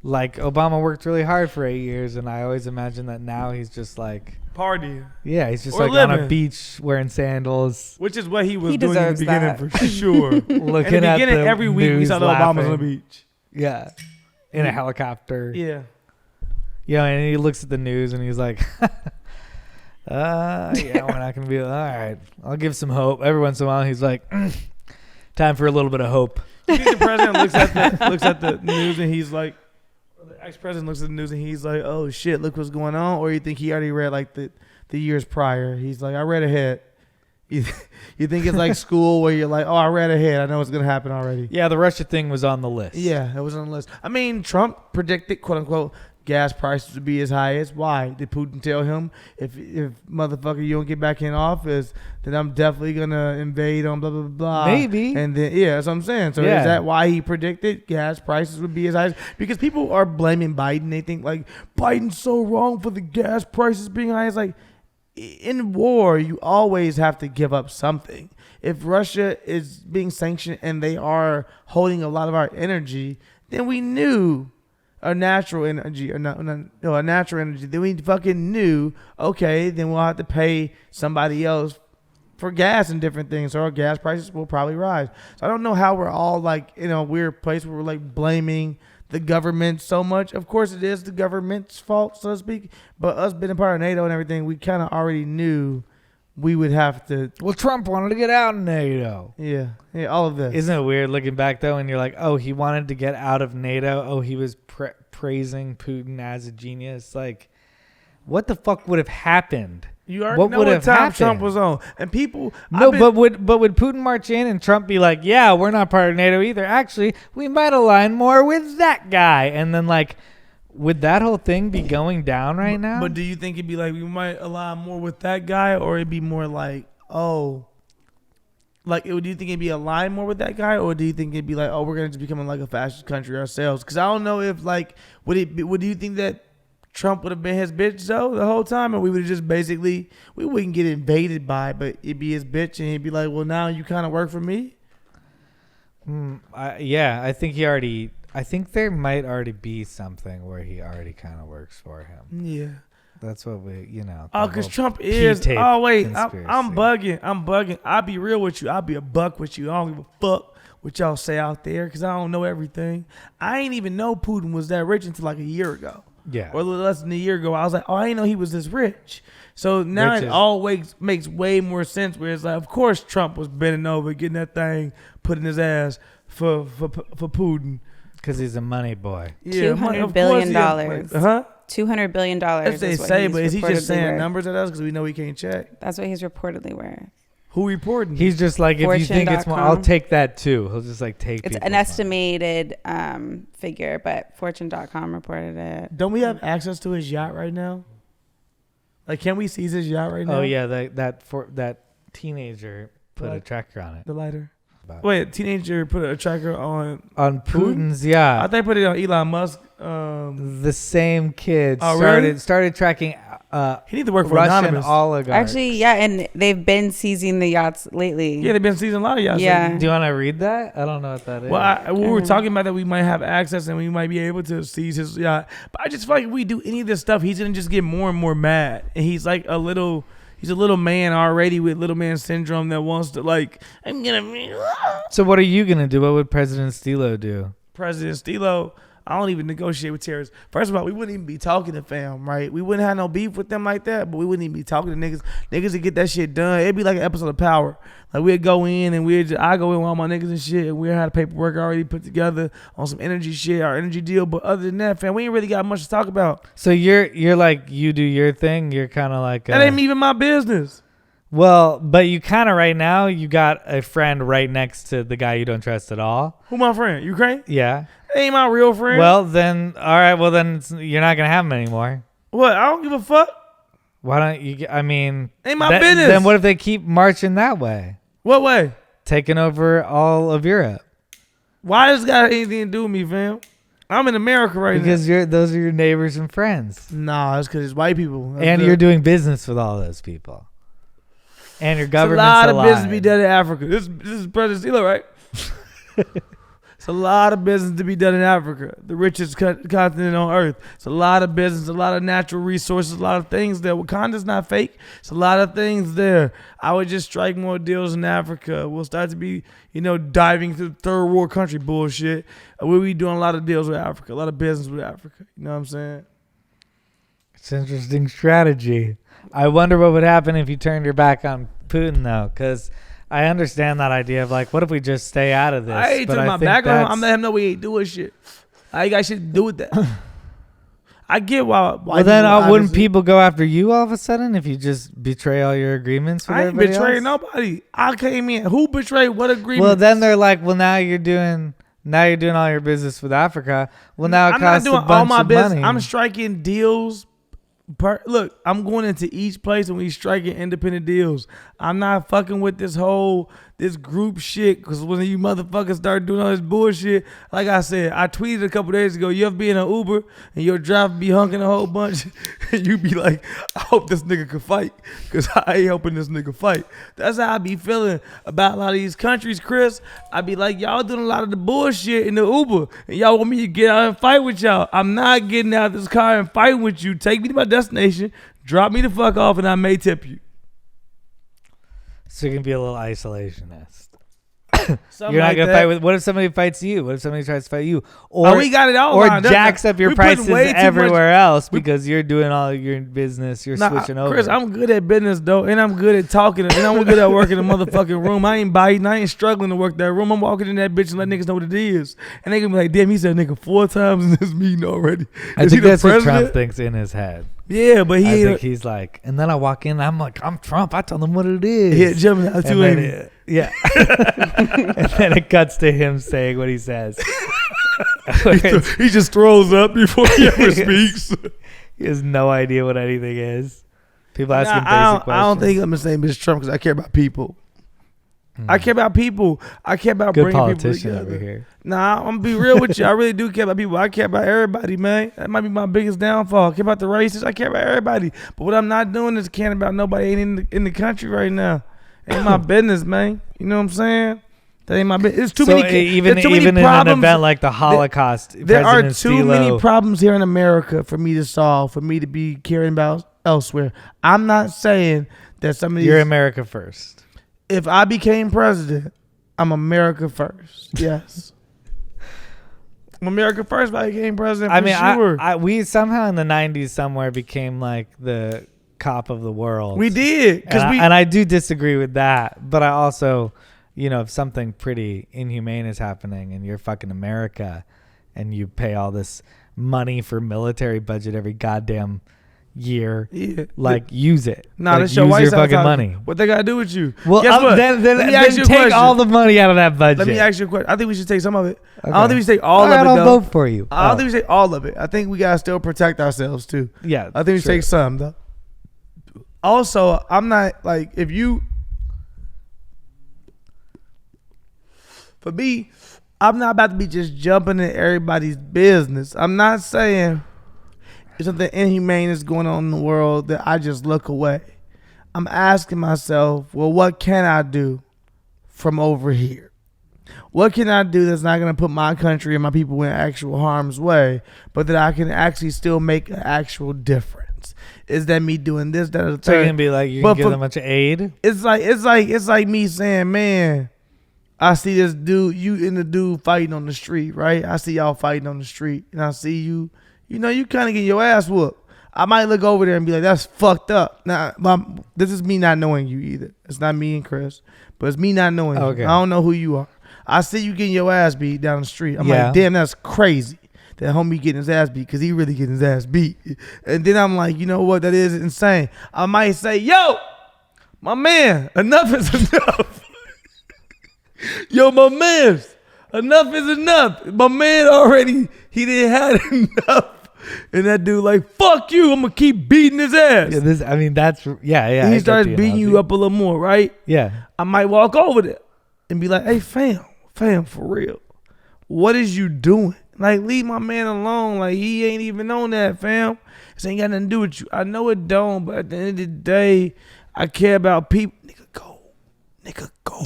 like Obama worked really hard for 8 years, and I always imagine that now he's just like, party, yeah, he's just Or like on a living. beach wearing sandals, which is what he was He doing in the deserves beginning that. for sure. In looking the at beginning, the every week we news, saw the Obamas on the laughing. beach. Yeah, in a helicopter. Yeah. Yeah, and he looks at the news and he's like, yeah, we're not gonna be all right. I'll give some hope. Every once in a while, he's like, time for a little bit of hope. You think the president looks at the news and he's like, or the ex-president looks at the news and he's like, oh shit, look what's going on? Or you think he already read like the years prior? He's like, I read ahead. You think it's like school where you're like, oh, I read ahead. I know what's gonna happen already. Yeah, the Russia thing was on the list. Yeah, it was on the list. I mean, Trump predicted, quote unquote, gas prices would be as high as. Why? Did Putin tell him, if motherfucker you don't get back in office, then I'm definitely gonna invade on blah blah blah blah. Maybe. And then yeah, that's what I'm saying. So Yeah. is that why he predicted gas prices would be as high as? Because people are blaming Biden. They think like Biden's so wrong for the gas prices being high. It's like, in war, you always have to give up something. If Russia is being sanctioned and they are holding a lot of our energy, then we knew a natural energy, a natural energy. Then we fucking knew, okay, then we'll have to pay somebody else for gas and different things. So our gas prices will probably rise. So I don't know how we're all like in a weird place where we're like blaming the government so much. Of course, it is the government's fault, so to speak. But us being a part of NATO and everything, we kind of already knew we would have to. Well, Trump wanted to get out of NATO. Yeah, all of this. Isn't it weird looking back though, and you're like, oh, he wanted to get out of NATO. Oh, he was praising Putin as a genius. Like, what the fuck would have happened? You already What know would what have time happened? Trump was on, and people. No, but would Putin march in and Trump be like, yeah, we're not part of NATO either. Actually, we might align more with that guy. And then like, would that whole thing be going down right now? But do you think it'd be like we might align more with that guy, or it'd be more like, oh, like do you think it'd be aligned more with that guy, or do you think it'd be like, oh, we're gonna just become like a fascist country ourselves? Because I don't know if like would you think that Trump would have been his bitch though the whole time, and we would have just basically we wouldn't get invaded by, but it'd be his bitch, and he'd be like, well, now you kind of work for me. Yeah, I think there might already be something where he already kind of works for him. Yeah. That's what we, Oh, because Trump is. Oh, wait. I'm conspiracy. bugging. I'll be real with you. I'll be a buck with you. I don't give a fuck what y'all say out there because I don't know everything. I ain't even know Putin was that rich until like a year ago. Yeah. Or a little less than a year ago. I was like, oh, I didn't know he was this rich. So now Rich it is- always makes way more sense where it's like, of course Trump was bending over, getting that thing put in his ass for Putin. Because he's a money boy. Yeah, $200 billion. Huh? $200 billion. That's what they is what say, he's but is he just reportedly saying worth. numbers at us because we know we can't check? That's what he's reportedly worth. Who reporting? He's just like, if you think it's more, I'll Fortune.com. take that too. He'll just like take It's people's an money. estimated figure, but Fortune.com reported it. Don't we have access to his yacht right now? Like, can we seize his yacht right now? Oh, yeah. That teenager put a What? tracker on it. The lighter. About- Wait, teenager put a tracker on. On Putin's I yacht. think put it on Elon Musk. The same kid Oh, really? started tracking He need to work for Russian Anonymous. oligarchs. Actually, yeah, and they've been seizing the yachts lately. Yeah, they've been seizing a lot of yachts. Yeah. lately. Do you want to read that? I don't know what that is. Well, we were talking about that we might have access and we might be able to seize his yacht. But I just feel like if we do any of this stuff, he's gonna just get more and more mad. And he's like he's a little man already with little man syndrome that wants to like, I'm gonna. So what are you going to do? What would President Steelo do? President Steelo, I don't even negotiate with terrorists. First of all, we wouldn't even be talking to fam, right? We wouldn't have no beef with them like that, but we wouldn't even be talking to niggas. Niggas would get that shit done. It'd be like an episode of Power. Like we'd go in and I go in with all my niggas and shit, and we had paperwork already put together on some energy shit, our energy deal. But other than that, fam, we ain't really got much to talk about. So you're like, you do your thing. You're kind of like That ain't even my business. well, but you kind of right now you got a friend right next to the guy you don't trust at all. Who my friend? Ukraine? Yeah. That ain't my real friend. Well, then all right. Well, then you're not gonna have him anymore. What? I don't give a fuck. Why don't you? I mean, Ain't my business. Then what if they keep marching that way, What way? taking over all of Europe? Why does it got anything to do with me, fam? I'm in America right because those are your neighbors and friends. now. Nah, it's because it's white people. And you're doing business with all those people. And your government's alive. It's a lot of business to be done in Africa. This is President Steelo, right? It's a lot of business to be done in Africa, the richest continent on earth. It's a lot of business, a lot of natural resources, a lot of things there. Wakanda's not fake. It's a lot of things there. I would just strike more deals in Africa. We'll start to be, diving through third world country bullshit. We'll be doing a lot of deals with Africa, a lot of business with Africa. You know what I'm saying? It's an interesting strategy. I wonder what would happen if you turned your back on Putin, though, because I understand that idea of like, what if we just stay out of this? I ain't turning my back on him. I'm letting him know we ain't doing shit. I ain't got shit to do with that. I get why. Well, then wouldn't people go after you all of a sudden if you just betray all your agreements with I ain't everybody betraying else? nobody. I came in. Who betrayed what agreement? Well, then they're like, well, now you're doing all your business with Africa. Well, now it costs a bunch of money. I'm striking deals. Look, I'm going into each place and we striking independent deals. I'm not fucking with this group shit, because when you motherfuckers start doing all this bullshit, like I said, I tweeted a couple days ago, you ever be in an Uber and your driver be hunking a whole bunch and you be like, I hope this nigga can fight, because I ain't helping this nigga fight. That's how I be feeling about a lot of these countries, Chris. I be like, y'all doing a lot of the bullshit in the Uber and y'all want me to get out and fight with y'all. I'm not getting out of this car and fighting with you. Take me to my destination, drop me the fuck off, and I may tip you. So you can be a little isolationist. Something You're not like gonna that. fight with. What if somebody fights you? What if somebody tries to fight you? Or we got it all or lined up. jacks up your We putting prices way too everywhere else because you're doing all your business. You're switching over. Chris, I'm good at business though, and I'm good at talking, and I'm good at working the motherfucking room. I ain't biting. I ain't struggling to work that room. I'm walking in that bitch and let niggas know what it is, and they gonna be like, "Damn, he said nigga 4 times in this meeting already." I think that's what Trump thinks in his head. Yeah, but I think he's like, and then I walk in, I'm like, I'm Trump. I tell them what it is. Yeah, jumping out too, ain't it? Yeah. And then it cuts to him saying what he says. He just throws up before he ever speaks. He has no idea what anything is. People ask him basic questions. I don't think I'm the same as Trump because I care about people. I care about people. I care about good bringing politician people together. over here. Nah, I'm gonna be real with you. I really do care about people. I care about everybody, man. That might be my biggest downfall. I care about the racists. I care about everybody. But what I'm not doing is caring about nobody ain't in the country right now. Ain't my business, man. You know what I'm saying? That ain't my business. It's too many. Even in an event like the Holocaust, there are President too many Steelo, problems here in America for me to solve. For me to be caring about elsewhere. I'm not saying that some of these. You're America first. If I became president, I'm America first. Yes. I'm America first if I became president. I mean, sure. we somehow in the 90s somewhere became like the cop of the world. We did. And I do disagree with that. But I also, if something pretty inhumane is happening and you're fucking America and you pay all this money for military budget every goddamn year, use it. Nah, use your your fucking money. What they gotta do with you? Well, then take all the money out of that budget. Let me ask you a question. I think we should take some of it. Okay. I don't think we should take all of it. I'll vote for you. I don't think we should take all of it. I think we gotta still protect ourselves too. Yeah, I think we should take some though. Also, I'm not like for me, I'm not about to be just jumping in everybody's business. I'm not saying if something inhumane is going on in the world that I just look away. I'm asking myself, well, what can I do from over here? What can I do that's not going to put my country and my people in actual harm's way, but that I can actually still make an actual difference? Is that me doing this, that, or the third? So you're gonna be like, you can give them a bunch of aid? It's like me saying, man, I see this dude, you and the dude fighting on the street, right? I see y'all fighting on the street, and I see you. You kind of get your ass whooped. I might look over there and be like, that's fucked up. Now, this is me not knowing you either. It's not me and Chris, but it's me not knowing you. I don't know who you are. I see you getting your ass beat down the street. I'm like, damn, that's crazy. That homie getting his ass beat because he really getting his ass beat. And then I'm like, you know what? That is insane. I might say, yo, my man, enough is enough. Yo, my man, enough is enough. My man already, he didn't have enough. And that dude like, fuck you, I'm gonna keep beating his ass. Yeah, And he starts beating you up a little more, right? Yeah. I might walk over there and be like, hey, fam, for real. What is you doing? Like, leave my man alone. Like, he ain't even on that, fam. This ain't got nothing to do with you. I know it don't, but at the end of the day, I care about people. Nigga, go. Nigga, go.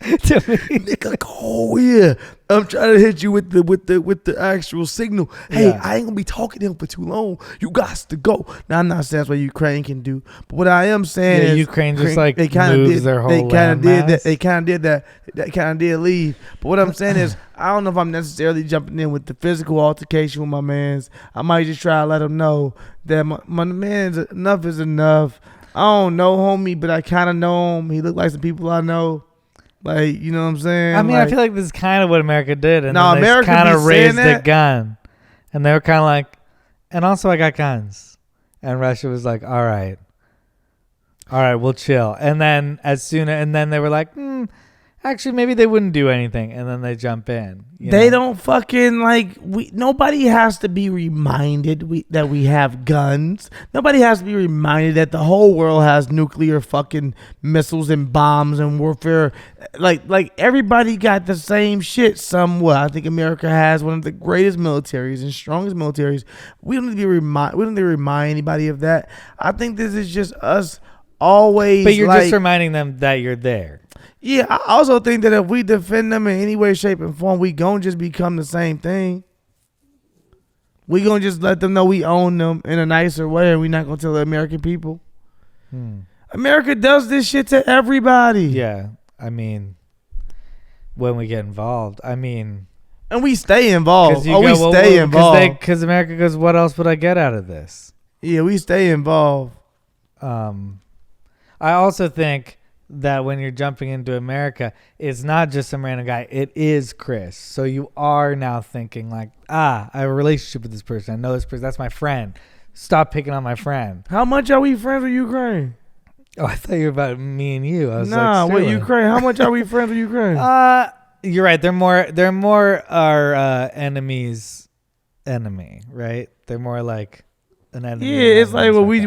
Nigga, go. Yeah. I'm trying to hit you with the actual signal. Hey, Yeah. I ain't gonna be talking to him for too long. You got to go. Now, I'm not saying that's what Ukraine can do, but what I am saying is Ukraine just like they kinda moves did, their whole they kind of did that. landmass. They kind of did that. That kind of did leave. But what I'm saying is, I don't know if I'm necessarily jumping in with the physical altercation with my mans. I might just try to let him know that my man's enough is enough. I don't know homie, but I kind of know him. He look like some people I know. Like, you know what I'm saying? I mean, like, I feel like this is kind of what America did. And No, then they America kind be of saying raised a that. gun. And they were kind of like, and also I got guns. And Russia was like, all right, we'll chill. And then and then they were like, actually, maybe they wouldn't do anything. And then they jump in. They don't fucking like. Nobody has to be reminded that we have guns. Nobody has to be reminded that the whole world has nuclear fucking missiles and bombs and warfare. Like everybody got the same shit somewhat. I think America has one of the greatest militaries and strongest militaries. We don't need to remind anybody of that. I think this is just us always. But you're just reminding them that you're there. Yeah, I also think that if we defend them in any way, shape, and form, we gonna just become the same thing. We gonna just let them know we own them in a nicer way, and we not gonna tell the American people. America does this shit to everybody. Yeah, I mean, when we get involved, and we stay involved. Stay involved. Because America goes, what else would I get out of this? Yeah, we stay involved. I also think that when you're jumping into America, it's not just some random guy. It is Chris. So you are now thinking like, I have a relationship with this person. I know this person. That's my friend. Stop picking on my friend. How much are we friends with Ukraine? Oh, I thought you were about me and you. I was with Ukraine. How much are we friends with Ukraine? You're right. They're more our enemy's enemy, right? They're more like an enemy. Yeah, it's like we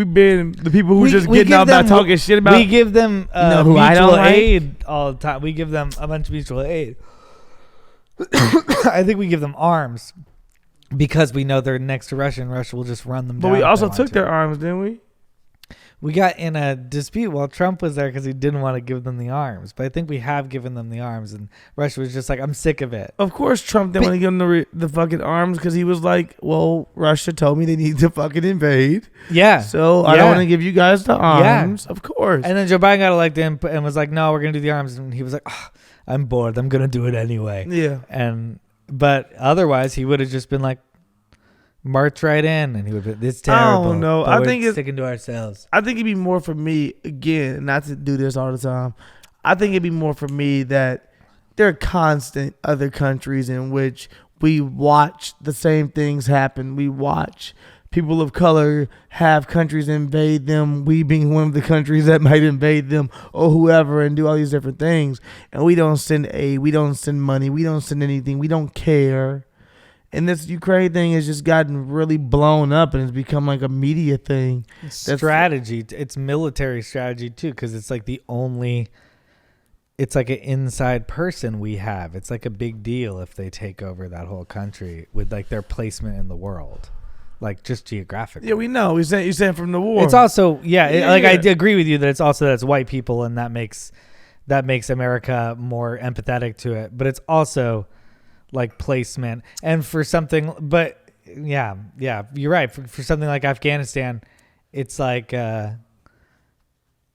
been the people who just getting out about talking shit about. We give them who I mutual don't like? aid all the time. We give them a bunch of mutual aid. I think we give them arms because we know they're next to Russia, and Russia will just run them down. But we also took their arms, didn't we? We got in a dispute while Trump was there because he didn't want to give them the arms. But I think we have given them the arms, and Russia was just like, I'm sick of it. Of course, Trump didn't want to give them the fucking arms because he was like, well, Russia told me they need to fucking invade. Yeah. So I don't want to give you guys the arms. Yeah. Of course. And then Joe Biden got elected and was like, no, we're going to do the arms. And he was like, I'm bored. I'm going to do it anyway. Yeah. But otherwise, he would have just been like, march right in, and he would be, it's terrible. I don't know. I think it's sticking to ourselves. I think it'd be more for me, again, not to do this all the time. I think it'd be more for me that there are constant other countries in which we watch the same things happen. We watch people of color have countries invade them, we being one of the countries that might invade them, or whoever, and do all these different things. And we don't send aid, we don't send money, we don't send anything, we don't care. And this Ukraine thing has just gotten really blown up, and it's become like a media thing. Strategy. It's military strategy too, because it's like it's like an inside person we have. It's like a big deal if they take over that whole country with like their placement in the world, like just geographically. Yeah, we know. You're saying from the war. It's also I agree with you that it's white people, and that makes America more empathetic to it. But it's also like placement, and for something, but yeah, you're right. For something like Afghanistan, it's like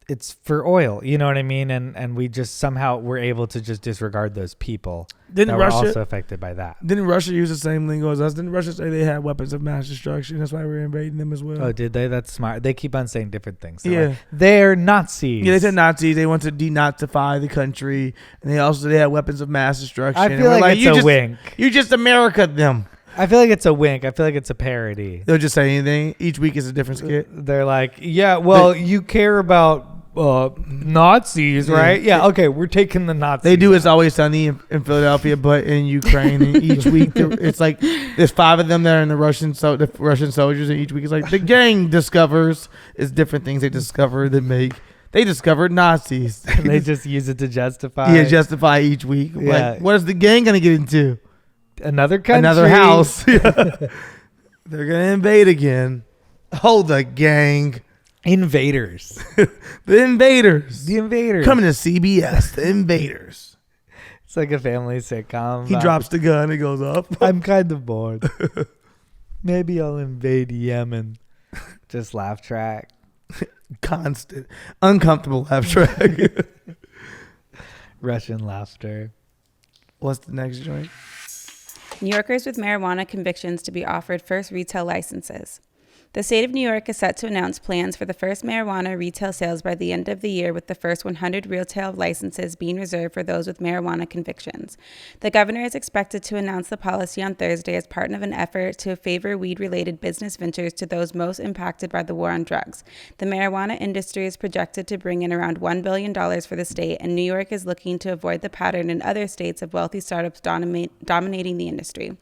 it's for oil, you know what I mean? And we just somehow were able to just disregard those people that were also affected by that. Didn't Russia use the same lingo as us? Didn't Russia say they had weapons of mass destruction? That's why we're invading them as well. Oh, did they? That's smart. They keep on saying different things. Yeah. Like, they're Nazis. Yeah, they said Nazis. They want to denazify the country. And they also had weapons of mass destruction. I feel like it's a wink. You just America them. I feel like it's a wink. I feel like it's a parody. They'll just say anything. Each week is a different skit. They're like, yeah, well, you care about Nazis, right? Yeah, okay, we're taking the Nazis. They do It's Always Sunny in Philadelphia, but in Ukraine. And each week, it's like there's 5 of them there, and the Russian soldiers. And each week, it's like the gang discovers. It's different things they discover that make They discovered Nazis. They just use it to justify. Yeah, justify each week. Yeah. Like, what is the gang gonna get into? Another country. Another house. They're gonna invade again. Oh, the gang. Invaders. The invaders. The invaders. Coming to CBS. The invaders. It's like a family sitcom. He drops the gun. It goes up. I'm kind of bored. Maybe I'll invade Yemen. Just laugh track. Constant. Uncomfortable laugh track. Russian laughter. What's the next joint? New Yorkers with marijuana convictions to be offered first retail licenses. The state of New York is set to announce plans for the first marijuana retail sales by the end of the year, with the first 100 retail licenses being reserved for those with marijuana convictions. The governor is expected to announce the policy on Thursday as part of an effort to favor weed-related business ventures to those most impacted by the war on drugs. The marijuana industry is projected to bring in around $1 billion for the state, and New York is looking to avoid the pattern in other states of wealthy startups dominating the industry.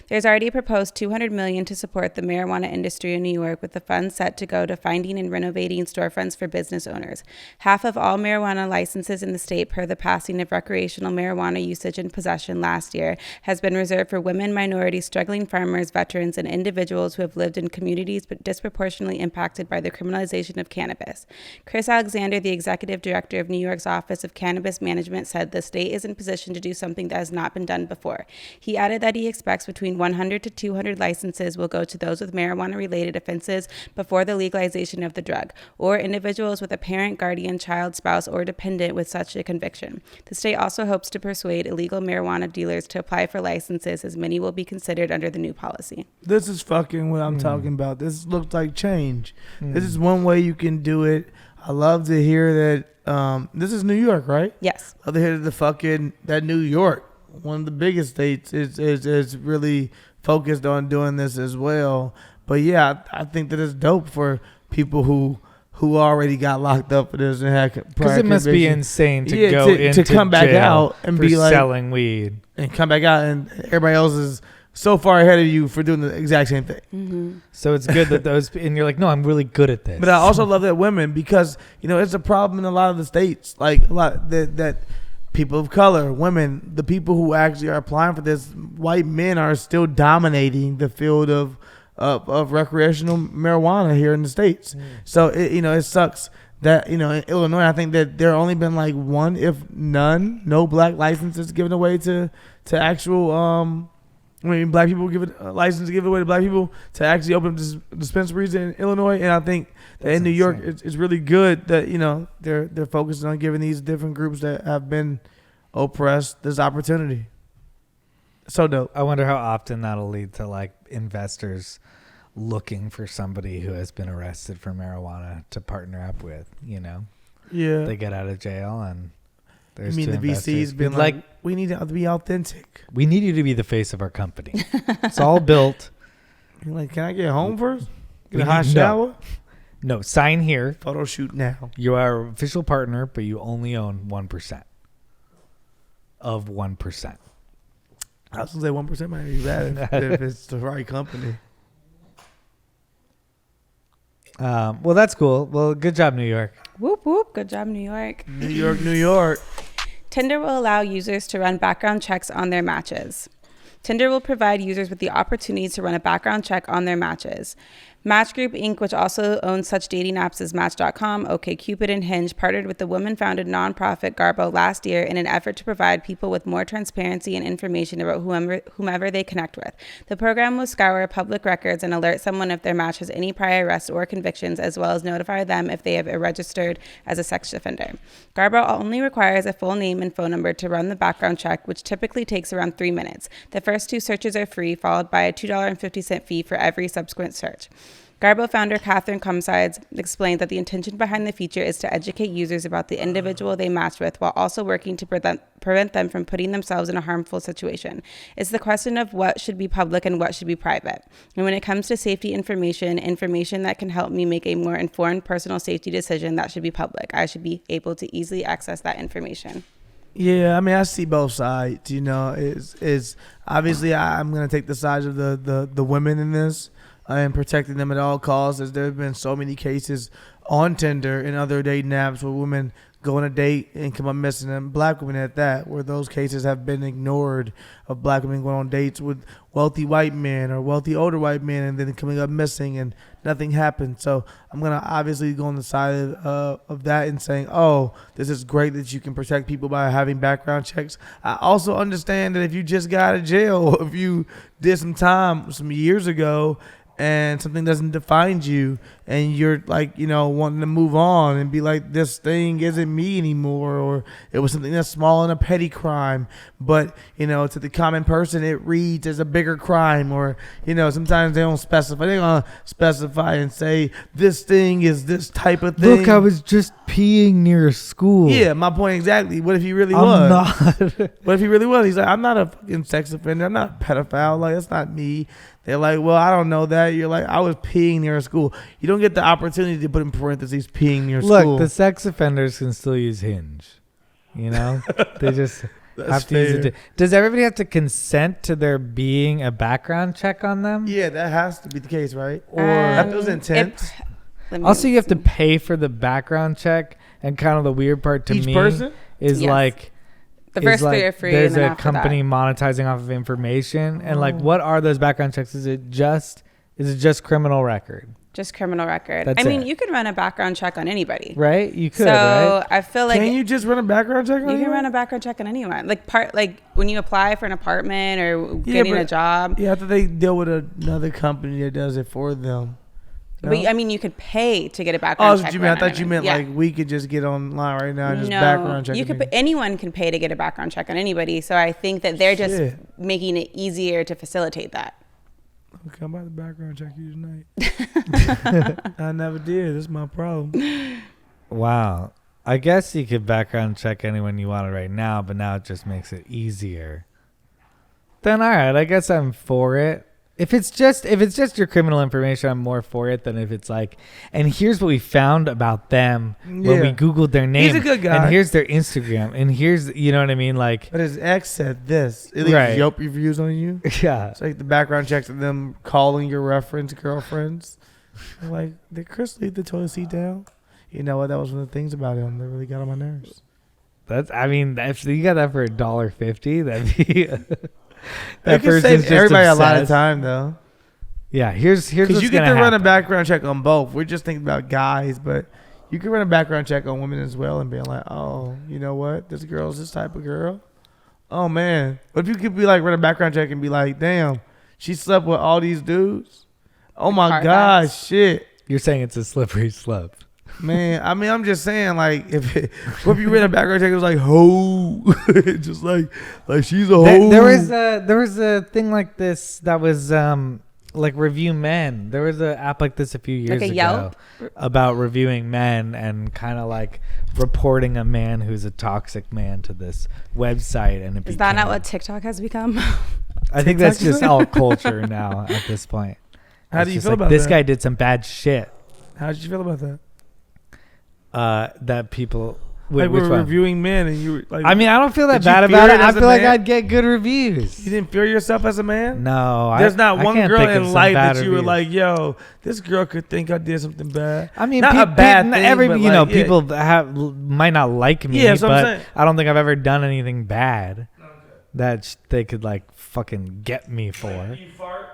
There's already a proposed $200 million to support the marijuana industry in New York, with the funds set to go to finding and renovating storefronts for business owners. Half of all marijuana licenses in the state, per the passing of recreational marijuana usage and possession last year, has been reserved for women, minorities, struggling farmers, veterans, and individuals who have lived in communities but disproportionately impacted by the criminalization of cannabis. Chris Alexander, the executive director of New York's Office of Cannabis Management, said the state is in position to do something that has not been done before. He added that he expects between 100 to 200 licenses will go to those with marijuana-related offenses before the legalization of the drug, or individuals with a parent, guardian, child, spouse, or dependent with such a conviction. The state also hopes to persuade illegal marijuana dealers to apply for licenses, as many will be considered under the new policy. This is fucking what I'm talking about. This looks like change. This is one way you can do it. I love to hear that. This is New York, right? Yes. Love to hear that New York, one of the biggest states, is really focused on doing this as well. But yeah, I think that it's dope for people who already got locked up for this and had prior Because it must be convictions. insane to Yeah, go into to come back jail out and for be like selling weed. and come back out, and everybody else is so far ahead of you for doing the exact same thing. Mm-hmm. So it's good that those, and you're like, no, I'm really good at this. But I also love that women, because it's a problem in a lot of the states, like a lot that people of color, women, the people who actually are applying for this, white men are still dominating the field of recreational marijuana here in the States. So it sucks that in Illinois, I think that there only been like one, if none, no black licenses given away to actual black people give it a license to give it away to black people to actually open dispensaries in Illinois. And I think that in New York, it's really good that they're focusing on giving these different groups that have been oppressed this opportunity. So dope. I wonder how often that'll lead to like investors looking for somebody who has been arrested for marijuana to partner up with. Yeah, they get out of jail and there's the VC's been like, we need to be authentic. We need you to be the face of our company. It's all built. You're like, can I get home first? Get We a hot need- shower? No, sign here. Photo shoot now. You are our official partner, but you only own 1% of 1%. I was going to say 1% might be bad if it's the right company. Well, that's cool. Well, good job, New York. Whoop, whoop. Good job, New York. New York, New York. Tinder will allow users to run background checks on their matches. Tinder will provide users with the opportunity to run a background check on their matches. Match Group, Inc., which also owns such dating apps as Match.com, OkCupid, and Hinge, partnered with the woman-founded nonprofit Garbo last year in an effort to provide people with more transparency and information about whomever they connect with. The program will scour public records and alert someone if their match has any prior arrests or convictions, as well as notify them if they have registered as a sex offender. Garbo only requires a full name and phone number to run the background check, which typically takes around 3 minutes. The first 2 searches are free, followed by a $2.50 fee for every subsequent search. Garbo founder Catherine Cumsides explained that the intention behind the feature is to educate users about the individual they match with, while also working to prevent them from putting themselves in a harmful situation. It's the question of what should be public and what should be private. And when it comes to safety information that can help me make a more informed personal safety decision, that should be public. I should be able to easily access that information. Yeah, I mean, I see both sides. Is obviously I'm going to take the sides of the women in this and protecting them at all costs, as there have been so many cases on Tinder and other dating apps where women go on a date and come up missing, and black women at that, where those cases have been ignored of black women going on dates with wealthy white men or wealthy older white men and then coming up missing and nothing happened. So I'm going to obviously go on the side of that and saying, oh, this is great that you can protect people by having background checks. I also understand that if you just got out of jail, if you did some time some years ago and something doesn't define you and you're like, wanting to move on and be like, this thing isn't me anymore, or it was something that's small and a petty crime, but to the common person it reads as a bigger crime, or sometimes they don't specify. They're gonna specify and say this thing is this type of thing. Look, I was just peeing near a school. Yeah, my point exactly. What if he really I'm was? not. What if he really was? He's like, I'm not a fucking sex offender. I'm not a pedophile. Like, that's not me. They're like, well, I don't know that. You're like, I was peeing near a school. You don't get the opportunity to put in parentheses peeing near school. Look, the sex offenders can still use Hinge. They just have to use it. Does everybody have to consent to there being a background check on them? Yeah, that has to be the case, right? Or that feels intense. Also, you have to pay for the background check, and kind of the weird part to Each me person? is like the first 3 are free. There's and then a company monetizing off of information, and like, what are those background checks? Is it just criminal record? Just criminal record. That's you could run a background check on anybody, right? You could. So right? I feel like can you just run a background check on you can run a background check on anyone. Like when you apply for an apartment or getting a job. Yeah, after they deal with another company that does it for them. No? But you could pay to get a background check. I thought you meant like we could just get online right now and just background check. You could. Anyone can pay to get a background check on anybody. So I think that they're just making it easier to facilitate that. Okay, I'm about to background check you tonight. I never did. That's my problem. Wow. I guess you could background check anyone you wanted right now, but now it just makes it easier. Then all right, I guess I'm for it. If it's just your criminal information, I'm more for it than if it's like, and here's what we found about them when we Googled their name. He's a good guy. And here's their Instagram. And here's, you know what I mean? Like, but his ex said this. It leaves Yelp reviews on you. Yeah. It's like the background checks of them calling your reference girlfriends. They're like, did Chris leave the toilet seat down? You know what? That was one of the things about him that really got on my nerves. If you got that for $1.50, that'd be... That could save everybody obsessed. A lot of time, though. Yeah, here's what's you get to run a background check on both. We're just thinking about guys, but you can run a background check on women as well and be like, oh, you know what? This girl's this type of girl. Oh, man. What if you could be like, run a background check and be like, damn, she slept with all these dudes? Oh, my gosh, shit. You're saying it's a slippery slope. Man, I'm just saying, like, what if you read a background check, it was like, ho, just like she's a hoe. There was a thing like this that was like Review Men. There was an app like this a few years ago Yelp? About reviewing men and kind of like reporting a man who's a toxic man to this website. And is that not what TikTok has become? I think that's just all culture now at this point. How do you feel about this that? guy did some bad shit. How did you feel about that? That people like we're reviewing men, and you like. I mean, I don't feel that bad about it. I feel like I'd get good reviews. You didn't fear yourself as a man? No, there's not one girl in life that you were reviews. like, "Yo, this girl could think I did something bad." I mean, not a bad thing. But people might not like me, but I don't think I've ever done anything bad that they could like fucking get me for. You fart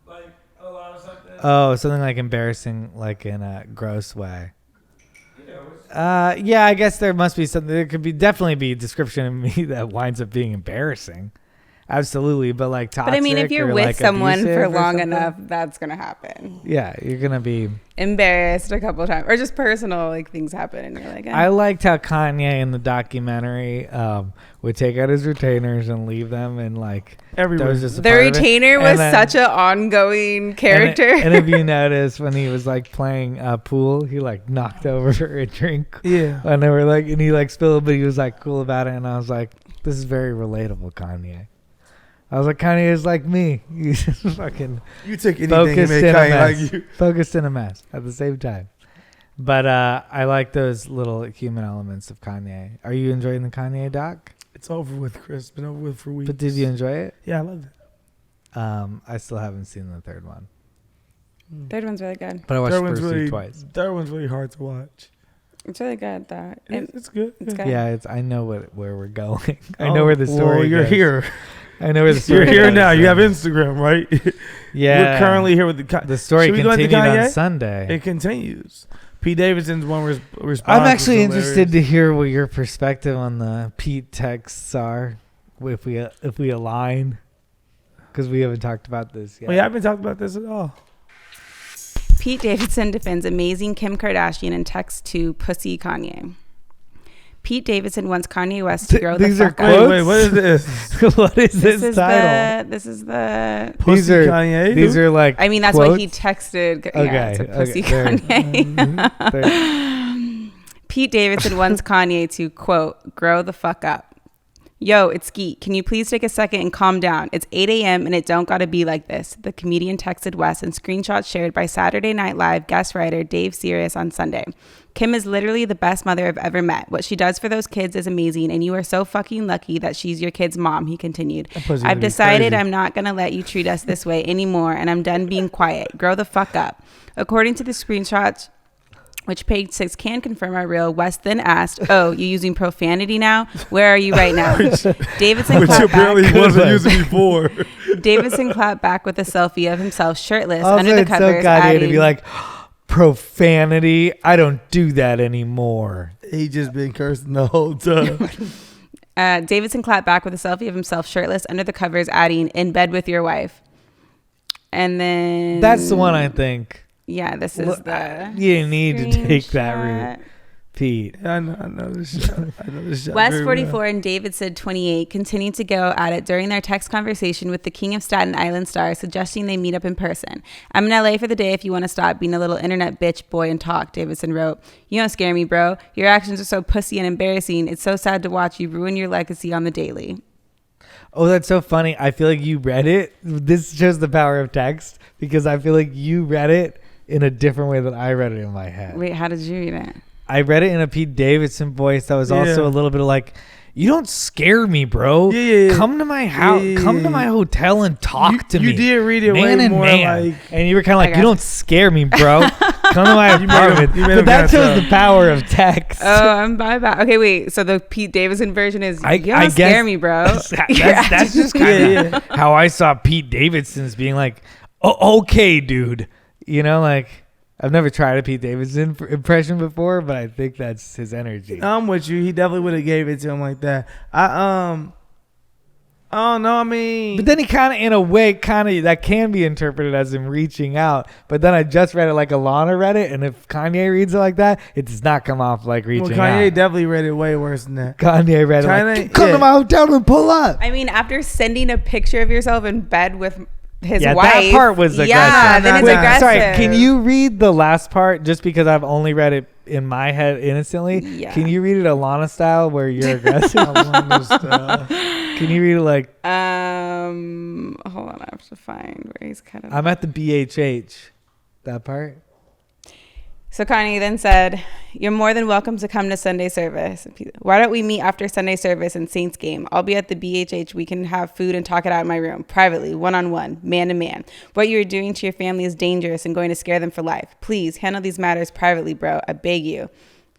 like a lot of something. Oh, something like embarrassing, like in a gross way. Yeah, I guess there must be something. There could definitely be a description of me that winds up being embarrassing. Absolutely, but like toxic. But I mean, if you're with like someone for long enough, that's gonna happen. Yeah, you're gonna be embarrassed a couple of times, or just personal like things happen, and you're like, I liked how Kanye in the documentary would take out his retainers and leave them, and like everywhere. The retainer was such an ongoing character. And if you notice, when he was like playing pool, he like knocked over a drink. Yeah, and they were like, and he like spilled, but he was like cool about it, and I was like, this is very relatable, Kanye. I was like, Kanye is like me. You just fucking you take anything and make Kanye like you. Focused in a mess at the same time. But I like those little human elements of Kanye. Are you enjoying the Kanye doc? It's over with, Chris. It's been over with for weeks. But did you enjoy it? Yeah, I loved it. I still haven't seen the third one. Third one's really good. But I watched Third the one's first two really twice. Third one's really hard to watch. It's really good though. It's good. It's good. Yeah, I know where we're going. I know where the story. Well, you're goes. here. I know where the story. You're here goes, now. so. You have Instagram, right? Yeah. We're currently here with the story Should we go into continued on Kanye? Sunday. It continues. Pete Davidson's one response. I'm actually was interested hilarious. to hear what your perspective on the Pete texts are, if we align, because we haven't talked about this yet. Well, yeah, I haven't talked about this at all. Pete Davidson defends amazing Kim Kardashian and texts to Pussy Kanye. Pete Davidson wants Kanye West to grow the These are fuck up. quotes? Wait, what is this? What is this title? This is the. Pussy Kanye? These are like. I mean, that's quotes? what he texted. Yeah, it's a Pussy Kanye. Pete Davidson wants Kanye to, quote, grow the fuck up. Yo, it's Skete. Can you please take a second and calm down? It's 8 a.m. and it don't gotta be like this. The comedian texted West and screenshots shared by Saturday Night Live guest writer Dave Serious on Sunday. Kim is literally the best mother I've ever met. What she does for those kids is amazing, and you are so fucking lucky that she's your kid's mom, he continued. I've decided I'm not gonna let you treat us this way anymore, and I'm done being quiet. Grow the fuck up. According to the screenshots, which Page 6 can confirm are real, West then asked, oh, you using profanity now? Where are you right now? Davidson Which clapped apparently back. he wasn't using before. Davidson clapped back with a selfie of himself shirtless Also, under the it's so covers, Kanye to adding, be like, profanity. I don't do that anymore. He just been cursing the whole time. Davidson clapped back with a selfie of himself shirtless under the covers, adding, in bed with your wife. And then... That's the one I think. Yeah, this is the... You didn't need to take that screenshot. route, Pete. I know this shot. West very 44 well. and Davidson 28 continued to go at it during their text conversation with the King of Staten Island star, suggesting they meet up in person. I'm in LA for the day if you want to stop being a little internet bitch boy and talk, Davidson wrote. You don't scare me, bro. Your actions are so pussy and embarrassing. It's so sad to watch you ruin your legacy on the daily. Oh, that's so funny. I feel like you read it. This shows the power of text because I feel like you read it in a different way than I read it in my head. Wait, how did you read it? I read it in a Pete Davidson voice that was also a little bit of like, you don't scare me, bro. Yeah. Come to my house. Come to my hotel and talk to me. You did read it man way and more man. like... And you were kind of like, got you don't scare me, bro. Come to my apartment. you made But him that kinda shows tough. the power of text. Oh, I'm bye. Okay, wait. So the Pete Davidson version is, I you don't guess- scare me, bro. That's just kind of how I saw Pete Davidson's being like, oh, okay, dude. You know, like, I've never tried a Pete Davidson impression before, but I think that's his energy. I'm with you. He definitely would have gave it to him like that. I don't know. I mean, But then he kind of, in a way, that can be interpreted as him reaching out. But then I just read it like Alahna read it, and if Kanye reads it like that, it does not come off like reaching Kanye out. definitely read it way worse than that. Kanye read it like, come yeah. to my hotel and pull up. I mean, after sending a picture of yourself in bed with his Yeah, wife. that part was aggressive. Yeah, then it's Wait, aggressive. Sorry, can you read the last part just because I've only read it in my head innocently? Yeah. Can you read it Alahna style where you're aggressive? Can you read it like, Hold on, I have to find where he's kind of... I'm at the BHH. That part? So Kanye then said, you're more than welcome to come to Sunday service. Why don't we meet after Sunday service and Saints game? I'll be at the BHH. We can have food and talk it out in my room, privately, one-on-one, man-to-man. What you're doing to your family is dangerous and going to scare them for life. Please handle these matters privately, bro. I beg you.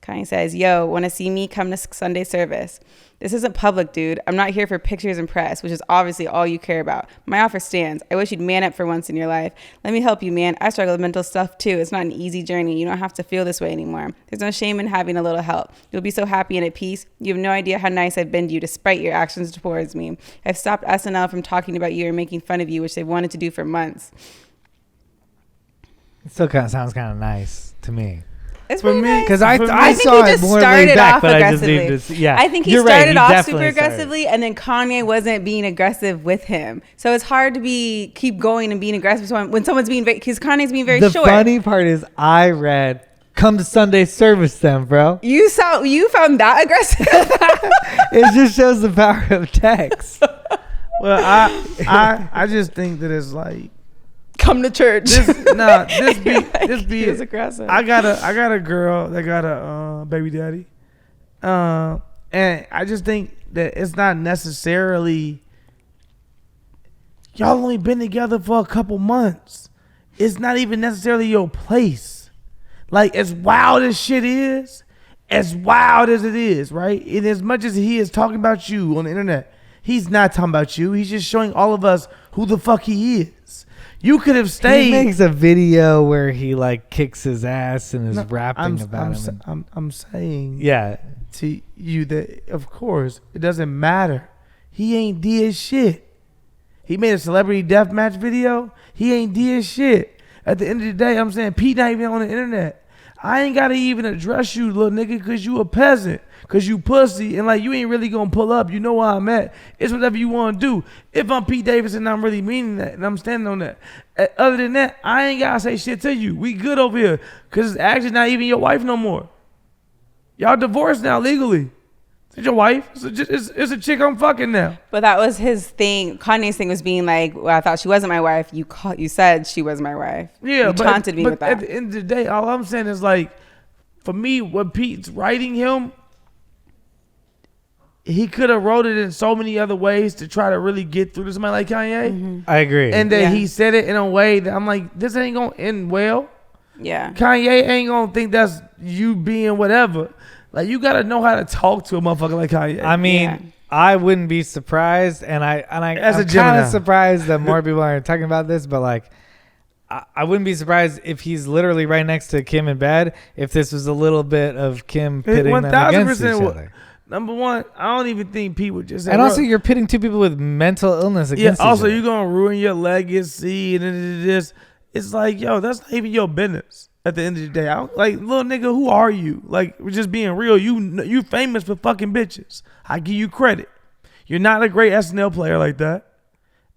Kanye says, yo, want to see me? Come to Sunday service. This isn't public, dude. I'm not here for pictures and press, which is obviously all you care about. My offer stands. I wish you'd man up for once in your life. Let me help you, man. I struggle with mental stuff too. It's not an easy journey. You don't have to feel this way anymore. There's no shame in having a little help. You'll be so happy and at peace. You have no idea how nice I've been to you despite your actions towards me. I've stopped SNL from talking about you or making fun of you, which they've wanted to do for months. It still kind of sounds kind of nice to me. It's For pretty me, nice. Because I think saw he it just more started laid back, off but I just aggressively. need to. Yeah, I think he you're right, started off definitely super aggressively, and then Kanye wasn't being aggressive with him. So it's hard to keep going and being aggressive when someone's being because Kanye's being very The short. funny part is, I read, "Come to Sunday service, then, bro." You found that aggressive. It just shows the power of text. well, I just think that it's like Come to church. this be He was aggressive. I got a girl that got a baby daddy, and I just think that it's not necessarily y'all only been together for a couple months. it's not even necessarily your place. Like, as wild as shit is, as wild as it is, right? And as much as he is talking about you on the internet, he's not talking about you. He's just showing all of us who the fuck he is. You could have stayed. He makes a video where he like kicks his ass and is rapping about him. I'm saying Yeah. to you that, of course, it doesn't matter. He ain't did shit. He made a celebrity deathmatch video. He ain't did shit. At the end of the day, I'm saying Pete not even on the internet. I ain't got to even address you, little nigga, because you a peasant. Because you pussy. And, like, you ain't really going to pull up. You know where I'm at. It's whatever you want to do. If I'm Pete Davidson, I'm really meaning that. And I'm standing on that. Other than that, I ain't got to say shit to you. We good over here. Because it's actually not even your wife no more. Y'all divorced now legally. It's your wife. It's a chick I'm fucking now. But that was his thing. Kanye's thing was being like, well, I thought she wasn't my wife. You said she was my wife. Yeah, you taunted me with that. At the end of the day, all I'm saying is, like, for me, what Pete's writing him, he could have wrote it in so many other ways to try to really get through to somebody like Kanye. Mm-hmm. I agree. And that he said it in a way that I'm like, this ain't gonna end well. Yeah. Kanye ain't gonna think that's you being whatever. Like, you gotta know how to talk to a motherfucker like Kanye. I mean, I wouldn't be surprised, and I'm kind of surprised that more people are talking about this, but like, I wouldn't be surprised if he's literally right next to Kim in bed. If this was a little bit of Kim pitting them against each other. Number one, I don't even think Pete would just say, and also, you're pitting two people with mental illness against each also, other. you're gonna ruin your legacy and this. It's like, yo, that's not even your business. At the end of the day, like, little nigga, who are you? Like, we're just being real. You famous for fucking bitches. I give you credit. You're not a great SNL player like that,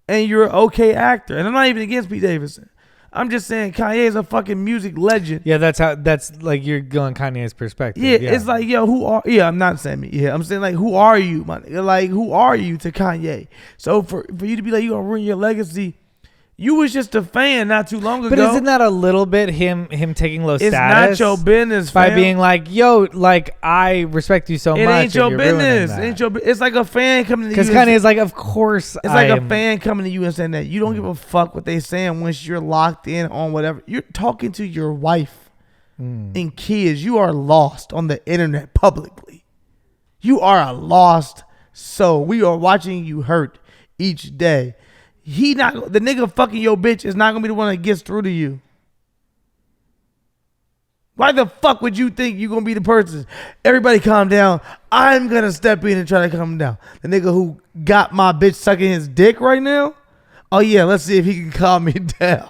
and you're an okay actor. And I'm not even against Pete Davidson. I'm just saying Kanye is a fucking music legend. Yeah, that's like you're going Kanye's perspective. Yeah, it's like, yo, I'm not saying me. Yeah, I'm saying, like, who are you, my nigga? Like, who are you to Kanye? So for you to be like, you gonna ruin your legacy. You was just a fan not too long ago. But isn't that a little bit him taking low status? It's not your business, by fam. being like, yo, like, I respect you so much. It ain't your and business. It ain't your. It's like a fan coming to you. Because Kanye is like, of course. It's like a fan coming to you and saying that you don't give a fuck what they saying once you're locked in on whatever. You're talking to your wife and kids. You are lost on the internet publicly. You are a lost soul. We are watching you hurt each day. The nigga fucking your bitch is not gonna be the one that gets through to you. Why the fuck would you think you gonna be the person? Everybody calm down. I'm gonna step in and try to calm down. The nigga who got my bitch sucking his dick right now? Oh yeah, let's see if he can calm me down.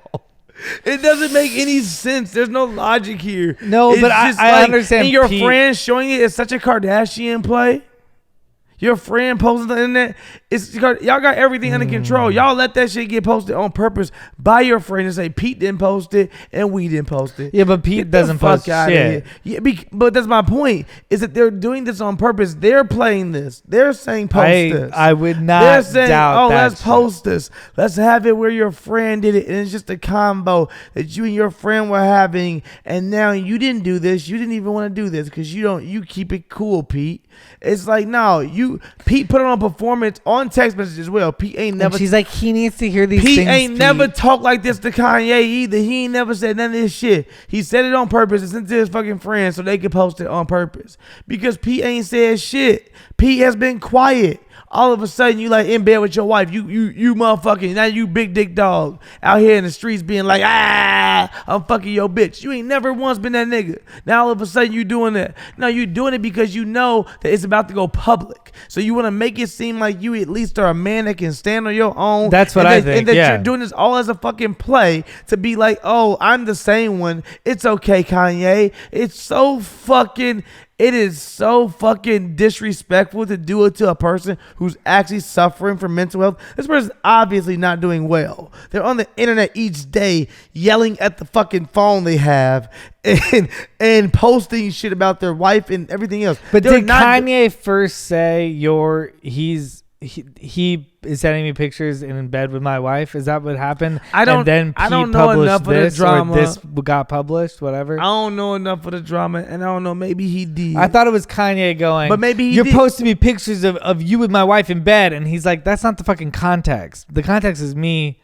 It doesn't make any sense. There's no logic here. No, it's but I understand. And your friend showing it is such a Kardashian play. Your friend posted on the internet. Y'all got everything under control. Y'all let that shit get posted on purpose by your friend and say Pete didn't post it and we didn't post it. Yeah, but Pete doesn't post shit. Yeah, but that's my point. Is that they're doing this on purpose. They're playing this. They're saying post this. I would not. They're saying, doubt that let's post this. Let's have it where your friend did it, and it's just a combo that you and your friend were having, and now you didn't do this. You didn't even want to do this because you keep it cool, Pete. It's like, no, Pete put it on performance on text message as well. Pete ain't never. And she's like, he needs to hear these things. Pete ain't never talked like this to Kanye either. He ain't never said none of this shit. He said it on purpose and sent it to his fucking friends so they could post it on purpose. Because Pete ain't said shit. Pete has been quiet. All of a sudden, you like in bed with your wife. You motherfucking, now you big dick dog out here in the streets being like, I'm fucking your bitch. You ain't never once been that nigga. Now all of a sudden you doing that. No, you doing it because you know that it's about to go public. So you want to make it seem like you at least are a man that can stand on your own. That's what I think. And that you're doing this all as a fucking play to be like, oh, I'm the same one. It's okay, Kanye. It is so fucking disrespectful to do it to a person who's actually suffering from mental health. This person's obviously not doing well. They're on the internet each day yelling at the fucking phone they have and posting shit about their wife and everything else. But did Kanye first say he is sending me pictures in bed with my wife? Is that what happened? I don't know enough of the drama. Or this got published, whatever. I don't know enough of the drama, and I don't know. Maybe he did. I thought it was Kanye going, but maybe you're posting me pictures of you with my wife in bed, and he's like, that's not the fucking context. The context is me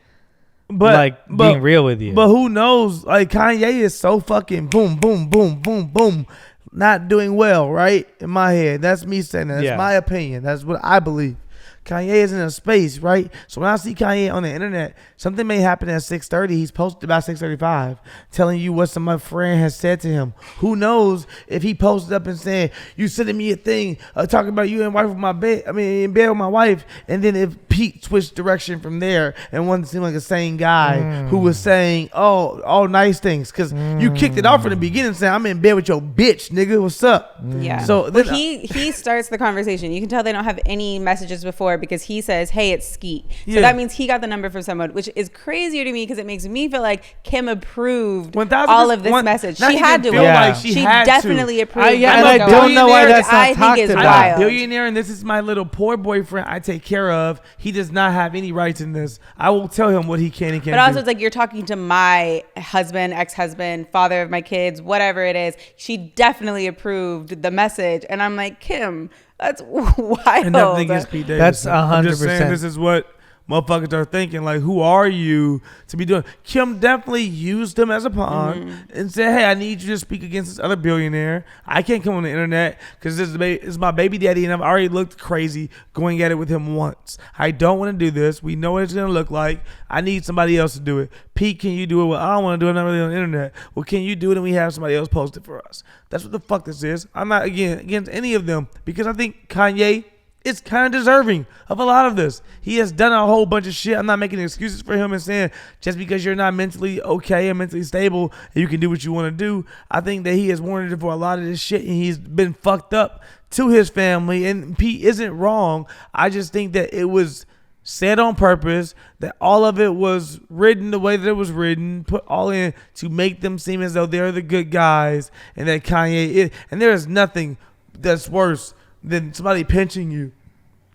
being real with you. But who knows? Like Kanye is so fucking boom, boom, boom, boom, boom, not doing well, right? In my head, that's me saying that. That's my opinion. That's what I believe. Kanye is in a space, right? So when I see Kanye on the internet, something may happen at 6:30. He's posted about 6:35, telling you what some of my friend has said to him. Who knows if he posted up and saying, "You sending me a thing talking about you in in bed with my wife," and then if Pete switched direction from there and wanted to seem like the same guy who was saying, "Oh, all nice things," because you kicked it off from the beginning saying, "I'm in bed with your bitch, nigga. What's up?" Yeah. So then, he starts the conversation. You can tell they don't have any messages before because he says, "Hey, it's Skete." So that means he got the number from someone, which is crazier to me because it makes me feel like Kim approved all of this message. She had to. Like she definitely approved. And I don't know why that's not talked about. I'm a billionaire, and this is my little poor boyfriend I take care of. He does not have any rights in this. I will tell him what he can and can't do. But also, it's like you're talking to my husband, ex-husband, father of my kids, whatever it is. She definitely approved the message, and I'm like, Kim, that's wild. And nothing against Pete Davidson. That's 100%. I'm just saying this is what motherfuckers are thinking. Like, who are you to be doing? Kim definitely used him as a pawn and said, "Hey, I need you to speak against this other billionaire. I can't come on the internet because this is my baby daddy, and I've already looked crazy going at it with him once. I don't want to do this. We know what it's gonna look like. I need somebody else to do it. Pete, can you do it? Well, I don't want to do it. I'm not really on the internet. Well, can you do it? And we have somebody else post it for us." That's what the fuck this is. I'm not against any of them because I think Kanye is kind of deserving of a lot of this. He has done a whole bunch of shit. I'm not making excuses for him and saying just because you're not mentally okay and mentally stable and you can do what you want to do. I think that he has warranted for a lot of this shit, and he's been fucked up to his family. And Pete isn't wrong. I just think that it was said on purpose, that all of it was written the way that it was written, put all in to make them seem as though they're the good guys, and that Kanye is. And there is nothing that's worse than somebody pinching you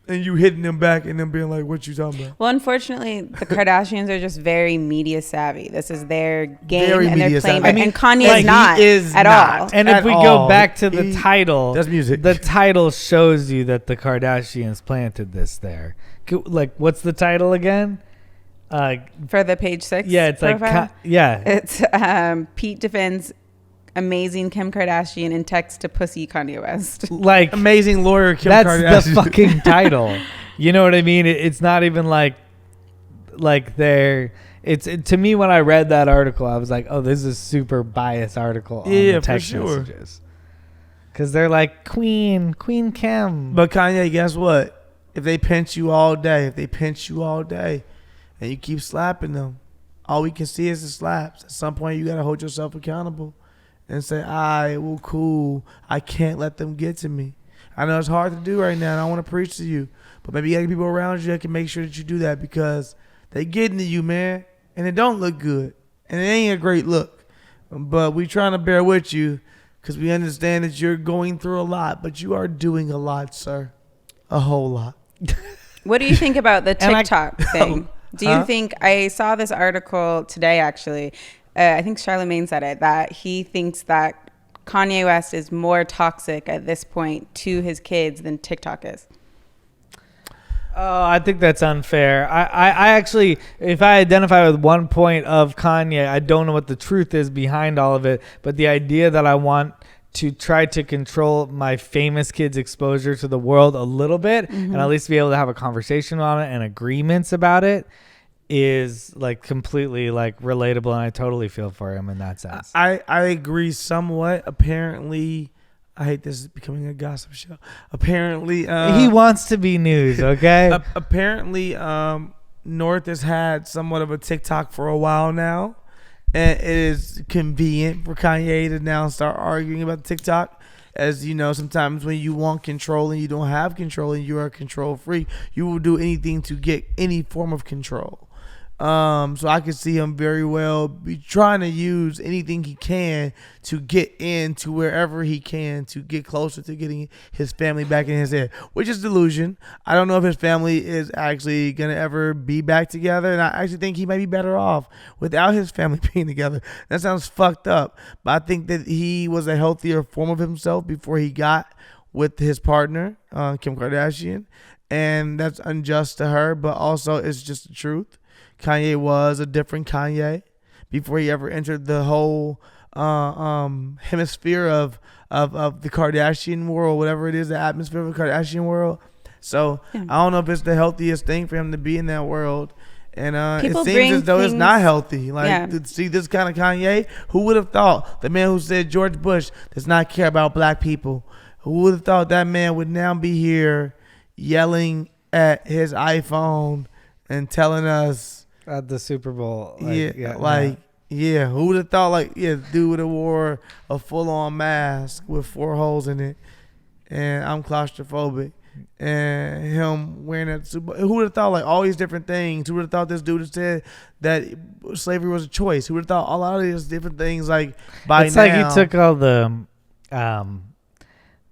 and you hitting them back and them being like, "What you talking about?" Well, unfortunately, the Kardashians are just very media savvy. This is their game, Very and they're media playing. savvy. And Kanye like, is not he is at not. all. And At if we all. go back to the title, That's music. The title shows you that the Kardashians planted this there. Like, what's the title again? For the page 6. Yeah, it's profile, like it's Pete defends amazing Kim Kardashian in text to pussy Kanye West. like Amazing lawyer Kim that's Kardashian. the fucking title. You know what I mean? It's not even like they're. To me, when I read that article, I was like, "Oh, this is a super biased article on the text messages." Because they're like Queen Kim. But Kanye, guess what? If they pinch you all day, and you keep slapping them, all we can see is the slaps. At some point, you got to hold yourself accountable and say, "All right, well, cool. I can't let them get to me." I know it's hard to do right now, and I want to preach to you. But maybe you got people around you that can make sure that you do that, because they getting to you, man. And it don't look good. And it ain't a great look. But we trying to bear with you because we understand that you're going through a lot. But you are doing a lot, sir. A whole lot. What do you think about the TikTok thing? Do you think, I saw this article today, actually. I think Charlamagne said it, that he thinks that Kanye West is more toxic at this point to his kids than TikTok is. Oh, I think that's unfair. I actually, if I identify with one point of Kanye, I don't know what the truth is behind all of it, but the idea that I want to try to control my famous kids' exposure to the world a little bit, and at least be able to have a conversation on it and agreements about it, is like completely like relatable, and I totally feel for him in that sense. I agree somewhat. Apparently, I hate this becoming a gossip show. Apparently, he wants to be news, okay? Apparently, North has had somewhat of a TikTok for a while now, and it is convenient for Kanye to now start arguing about TikTok. As you know, sometimes when you want control and you don't have control and you are control free, you will do anything to get any form of control. So I could see him very well be trying to use anything he can to get into wherever he can to get closer to getting his family back in his head, which is delusion. I don't know if his family is actually going to ever be back together, and I actually think he might be better off without his family being together. That sounds fucked up, but I think that he was a healthier form of himself before he got with his partner, Kim Kardashian, and that's unjust to her, but also it's just the truth. Kanye was a different Kanye before he ever entered the whole hemisphere of the Kardashian world, whatever it is, the atmosphere of the Kardashian world. So I don't know if it's the healthiest thing for him to be in that world. And it seems as though it's not healthy. Like, to see this kind of Kanye, who would have thought the man who said George Bush does not care about black people? Who would have thought that man would now be here yelling at his iPhone and telling us at the Super Bowl? Who would have thought, dude would have wore a full-on mask with 4 holes in it, and I'm claustrophobic. And him wearing that Super Bowl. Who would have thought, all these different things? Who would have thought this dude had said that slavery was a choice? Who would have thought a lot of these different things, by it's now? It's like he took all the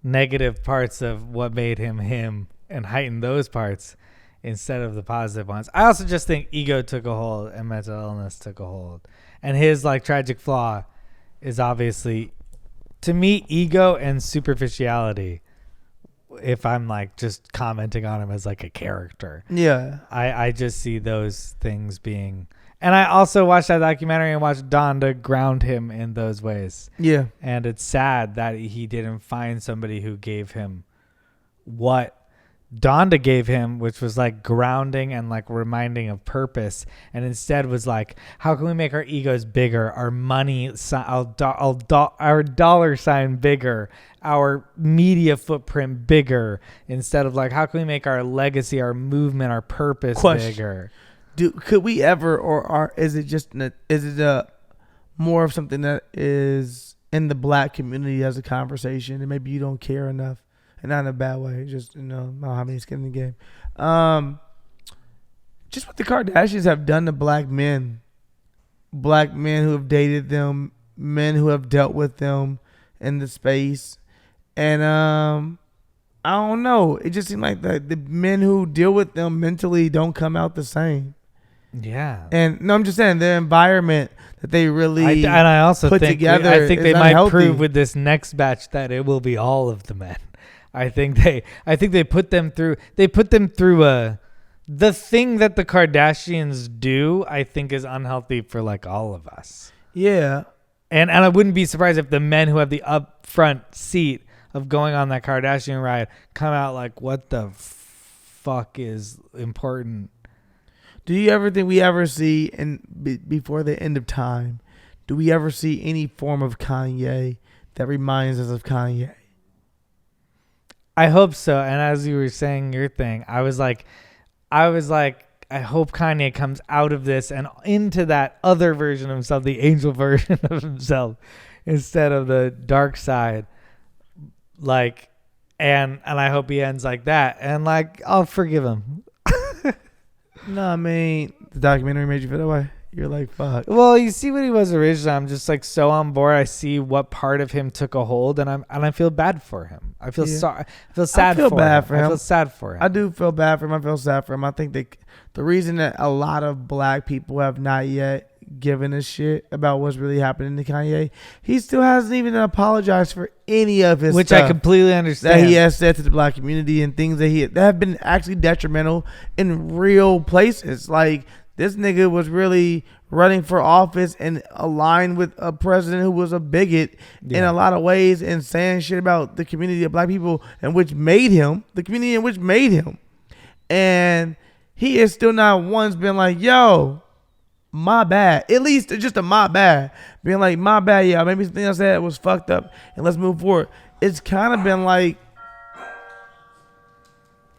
negative parts of what made him him and heightened those parts instead of the positive ones. I also just think ego took a hold and mental illness took a hold. And his, tragic flaw is obviously, to me, ego and superficiality. If I'm just commenting on him as a character, I just see those things being, and I also watched that documentary and watched Donda ground him in those ways. Yeah, and it's sad that he didn't find somebody who gave him what Donda gave him, which was grounding and reminding of purpose, and instead was how can we make our egos bigger, our money, our dollar sign bigger, our media footprint bigger, instead of how can we make our legacy, our movement, our purpose bigger? Could we ever, or is it more of something that is in the black community as a conversation, and maybe you don't care enough? And not in a bad way, just not having skin in the game. Just what the Kardashians have done to black men who have dated them, men who have dealt with them in the space, and I don't know. It just seems like the men who deal with them mentally don't come out the same. Yeah, and no, I'm just saying their environment that they really I also put think together. I think they unhealthy. Might prove with this next batch that it will be all of the men. I think they put them through the thing that the Kardashians do, I think, is unhealthy for all of us. Yeah. And I wouldn't be surprised if the men who have the upfront seat of going on that Kardashian ride come out what the fuck is important? Do you ever think we ever see, before the end of time, do we ever see any form of Kanye that reminds us of Kanye? I hope so. And as you were saying your thing, I was like, I hope Kanye comes out of this and into that other version of himself, the angel version of himself, instead of the dark side. And I hope he ends like that. And I'll forgive him. No, I mean, the documentary made you feel that way. You're like, fuck. Well, you see what he was originally. I'm just so on board. I see what part of him took a hold, and I feel bad for him. I feel sorry. I feel sad for him. I feel sad for him. I do feel bad for him. I feel sad for him. I think the reason that a lot of black people have not yet given a shit about what's really happening to Kanye, he still hasn't even apologized for any of his which stuff I completely understand that he has said to the black community, and things that have been actually detrimental in real places. This nigga was really running for office and aligned with a president who was a bigot in a lot of ways, and saying shit about the community of black people the community in which made him. And he is still not once been yo, my bad. At least just a my bad. Being my bad, yeah, maybe something I said was fucked up and let's move forward. It's kind of been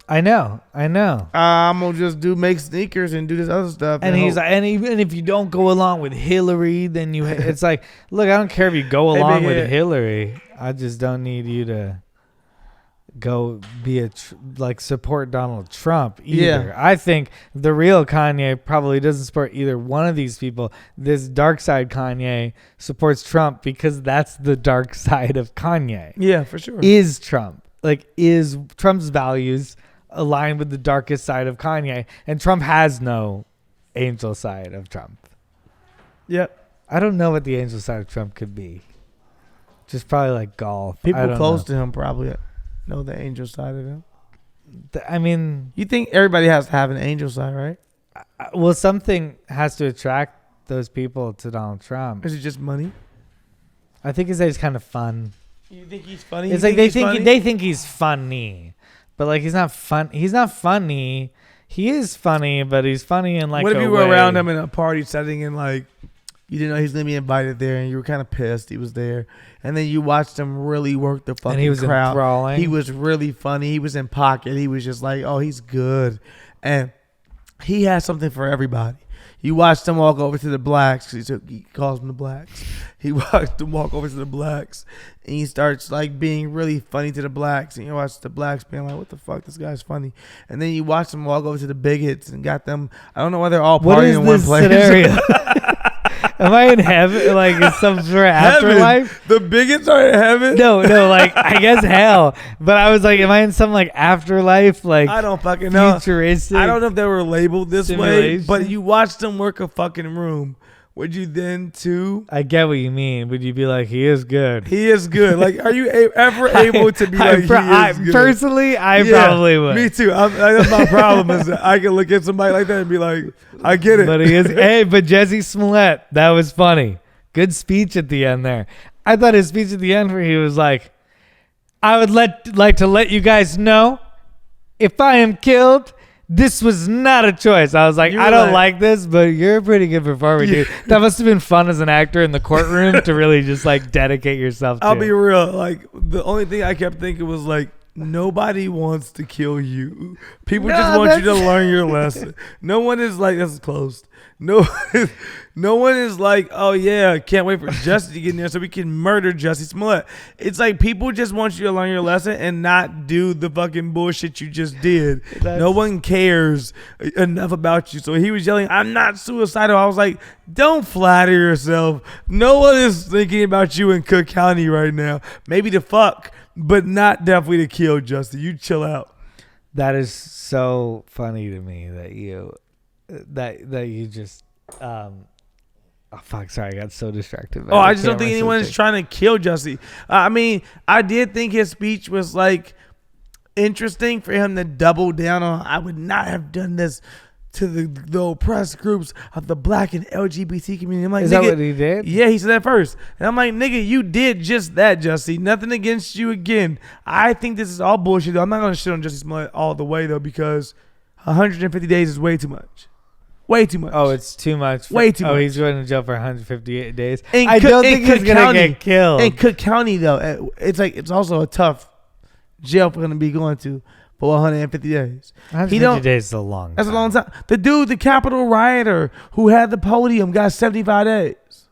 I know. I'm gonna just make sneakers and do this other stuff. And he's and even if you don't go along with Hillary, then it's look, I don't care if you go along with Hillary. I just don't need you to go be support Donald Trump either. Yeah. I think the real Kanye probably doesn't support either one of these people. This dark side Kanye supports Trump because that's the dark side of Kanye. Yeah, for sure. Is Trump. Is Trump's values aligned with the darkest side of Kanye, and Trump has no angel side of Trump. Yep. I don't know what the angel side of Trump could be. Just probably golf. People close to him probably know the angel side of him. I mean, you think everybody has to have an angel side, right? Well, something has to attract those people to Donald Trump. Is it just money? I think he's kind of fun. You think he's funny? It's like they think he's funny, but like he's not fun. He's not funny. He is funny, but he's funny in like. What if a you were way. around him in a party setting and like you didn't know he's gonna be invited there, and you were kind of pissed he was there, and then you watched him really work the fucking and he was crowd. enthralling. He was really funny. He was in pocket. He was just like, oh, he's good, and he has something for everybody. You watched him walk over to the blacks because he calls them the blacks. He watched them walk over to the blacks, and he starts like being really funny to the blacks. And you watch the blacks being like, "What the fuck? This guy's funny." And then you watch them walk over to the bigots and got them. I don't know why they're all partying in one place. Scenario? Am I in heaven? Like in some sort of afterlife? The bigots are in heaven? No. Like I guess hell. But I was like, am I in some like afterlife? Like I don't fucking know. Futuristic. I don't know if they were labeled this way, simulation? but you watched them work a fucking room. Would you then too? I get what you mean. Would you be like, he is good? He is good. Like, are you ever able to be like, he is good? Personally, I probably would. Me too. That's my problem is that I can look at somebody like that and be like, I get it. But he is. Hey, but Jesse Smollett, that was funny. Good speech at the end there. I thought his speech at the end where he was like, I would like to let you guys know, if I am killed, this was not a choice. I was like, I don't like this, but you're a pretty good performer, dude. That must have been fun as an actor in the courtroom to really just like dedicate yourself to. I'll be real. Like, the only thing I kept thinking was like, nobody wants to kill you. People just want you to learn your lesson. No one is like, this is closed. No one is like, oh yeah, can't wait for Jesse to get in there so we can murder Jesse Smollett. It's like people just want you to learn your lesson and not do the fucking bullshit you just did. No one cares enough about you. So he was yelling, I'm not suicidal. I was like, don't flatter yourself. No one is thinking about you in Cook County right now. Maybe to fuck, but not definitely to kill, Justin. You chill out. That is so funny to me that you just oh fuck, sorry, I got so distracted. I just don't think anyone is trying to kill Jussie. I mean, I did think his speech was like interesting for him to double down on. I would not have done this to the oppressed groups of the black and LGBT community. I'm like, is that what he did? Yeah, he said that first. And I'm like, nigga, you did just that, Jussie. Nothing against you again. I think this is all bullshit, though. I'm not going to shit on Jussie Smollett all the way, though, because 150 days is way too much. Way too much. Oh, it's too much. Way too much. Oh, he's going to jail for 158 days. I don't think he's going to get killed. In Cook County, though, it's also a tough jail for him to be going to for 150 days. 150 days is a long time. That's a long time. The dude, the Capitol rioter who had the podium, got 75 days.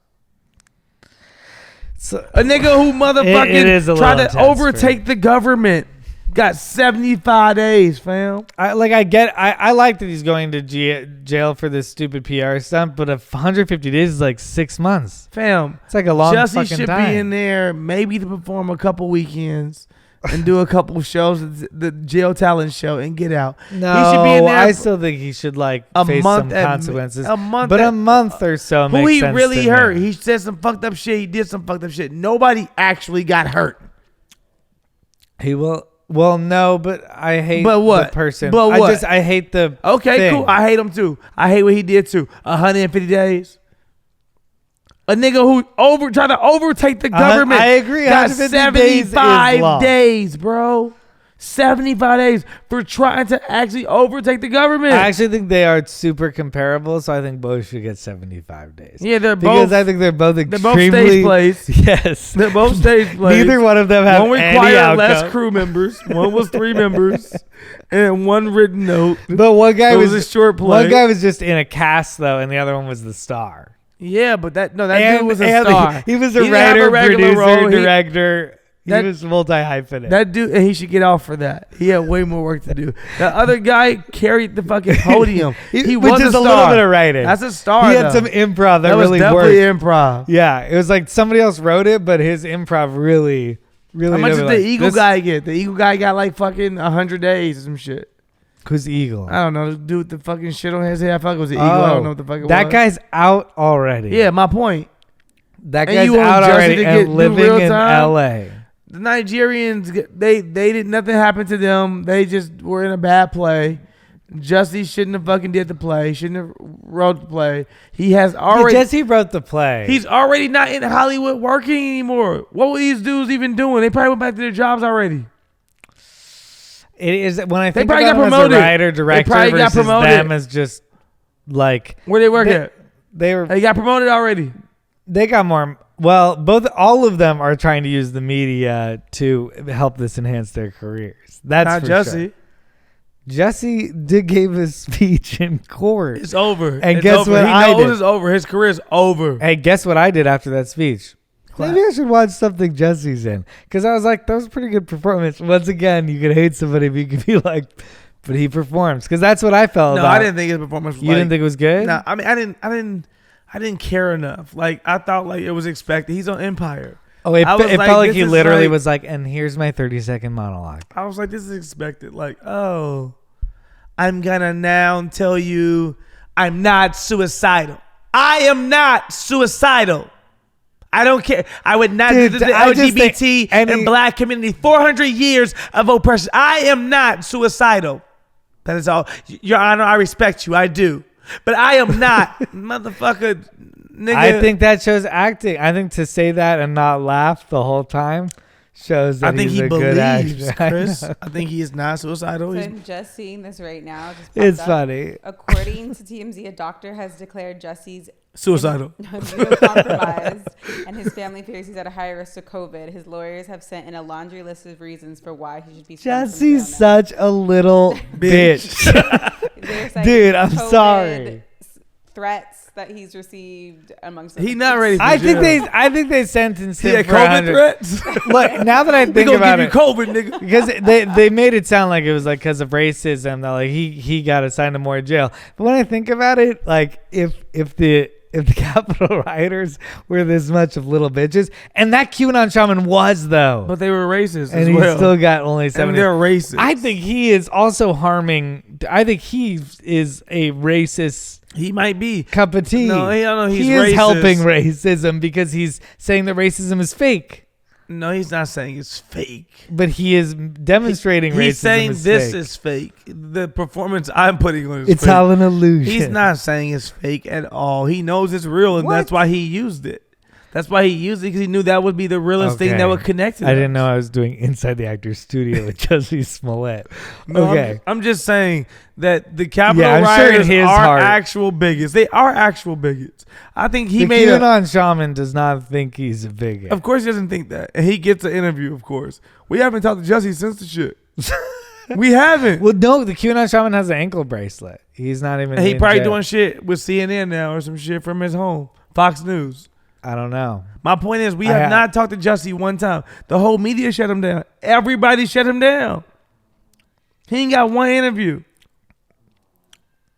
So, a nigga who motherfucking tried to overtake the government. Got 75 days, fam. I like that he's going to jail for this stupid PR stunt, but 150 days is like 6 months. Fam. It's like a long Jussie fucking should time. be in there maybe to perform a couple weekends and do a couple shows, the jail talent show, and get out. No, he should be in there. I still think he should face some consequences. A month or so makes who he sense really to hurt. me. He said some fucked up shit. He did some fucked up shit. Nobody actually got hurt. He will. Well, no, but I hate the person. But what? I hate the Okay, thing. cool. I hate him too. I hate what he did too. 150 days. A nigga who tried to overtake the government. I agree. Got 75 days, bro. 75 days for trying to actually overtake the government. I actually think they are super comparable, so I think both should get 75 days. Yeah, because I think they're both extremely. They're both stage plays. Yes, they're both stage plays. Neither one of them have one any required outcome. less crew members. One was 3 members, and one written note. But one guy was a short play. One guy was just in a cast though, and the other one was the star. Yeah, but that dude was a star. He was a writer, producer, director. He was multi-hyphenate. That dude, and he should get off for that. He had way more work to do. The other guy carried the fucking podium. He was which is a little bit of writing. That's a star. He had some improv that really was worked. definitely improv. Yeah, it was like somebody else wrote it, but his improv really. How much did the Eagle guy get? The Eagle guy got like fucking 100 days or some shit. Who's Eagle? I don't know. The dude with the fucking shit on his head. I thought it was the Eagle. I don't know what the fuck it was. That guy's out already. Yeah, my point. That guy's out already and living in L.A. The Nigerians, they did nothing happened to them. They just were in a bad play. Jussie shouldn't have fucking did the play. Shouldn't have wrote the play. He has already. Jesse wrote the play. He's already not in Hollywood working anymore. What were these dudes even doing? They probably went back to their jobs already. It is when I They think probably about got him promoted. as a writer director They probably got versus promoted. them as just like Where they work at? They got promoted already. They got more. Well, all of them are trying to use the media to help this enhance their careers. That's Not for Jussie. Sure. Jesse gave his speech in court. It's over. And it's guess over. what he I knows did? It's over. His career's over. Hey, guess what I did after that speech? Clap. Maybe I should watch something Jesse's in. Because I was like, that was a pretty good performance. Once again, you could hate somebody, but you could be like, but he performs. Because that's what I felt No, about. I didn't think his performance was You didn't think it was good? No, I mean, I didn't care enough. Like, I thought like it was expected. He's on Empire. Oh, it I was felt like, like this he is literally like- was like, and here's my 30-second monologue. I was like, this is expected. Like, oh, I'm gonna now tell you I'm not suicidal. I am not suicidal. I don't care. I would not Dude, do the I just LGBT think and black community 400 years of oppression. I am not suicidal. That is all. Your Honor, I respect you. I do. But I am not. Motherfucker, nigga. I think that shows acting. I think to say that and not laugh the whole time shows that I think he's he a good believes, actor. Chris. I know. I think he is not suicidal. So He's, I'm just seeing this right now. Just popped It's up. funny. According to TMZ, a doctor has declared Jesse's suicidal. immunocompromised, and his family fears he's at a higher risk of COVID. His lawyers have sent in a laundry list of reasons for why he should be. Jesse's such a little bitch. Dude, I'm sorry. Threats that he's received amongst. He not ready for I think jail. they sentenced He him had for COVID 100. threats. Look, now that I We think gonna about give you it, COVID, nigga. because they made it sound like it was like because of racism that like he got assigned to more jail. But when I think about it, like if the Capitol rioters were this much of little bitches, and that QAnon shaman was though, But they were racist and as he well. still got only and 70. they're racist. I think he is also harming. I think he is a racist he might be. cup of tea. No, I don't know. He's he is racist. helping racism because he's saying that racism is fake. No, he's not saying it's fake. But he is demonstrating racism. He's saying is this fake. is fake. The performance I'm putting on is It's fake. all an illusion. He's not saying it's fake at all. He knows it's real, and that's why he used it. That's why he used it, because he knew that would be the realest thing that Okay. would connect to I us. didn't know I was doing Inside the Actors Studio with Jesse Smollett. No, Okay. I'm just saying that the Capitol Yeah, I'm sure in rioters his are heart- actual bigots. They are actual bigots. I think he The made a... QAnon shaman does not think he's a bigot. Of course he doesn't think that. And he gets an interview, of course. We haven't talked to Jesse since the shit. We haven't. Well, no, the QAnon shaman has an ankle bracelet. He's not even. And he in probably jail. doing shit with CNN now or some shit from his home. Fox News. I don't know. My point is, we have not talked to Jussie one time. The whole media shut him down. Everybody shut him down. He ain't got one interview.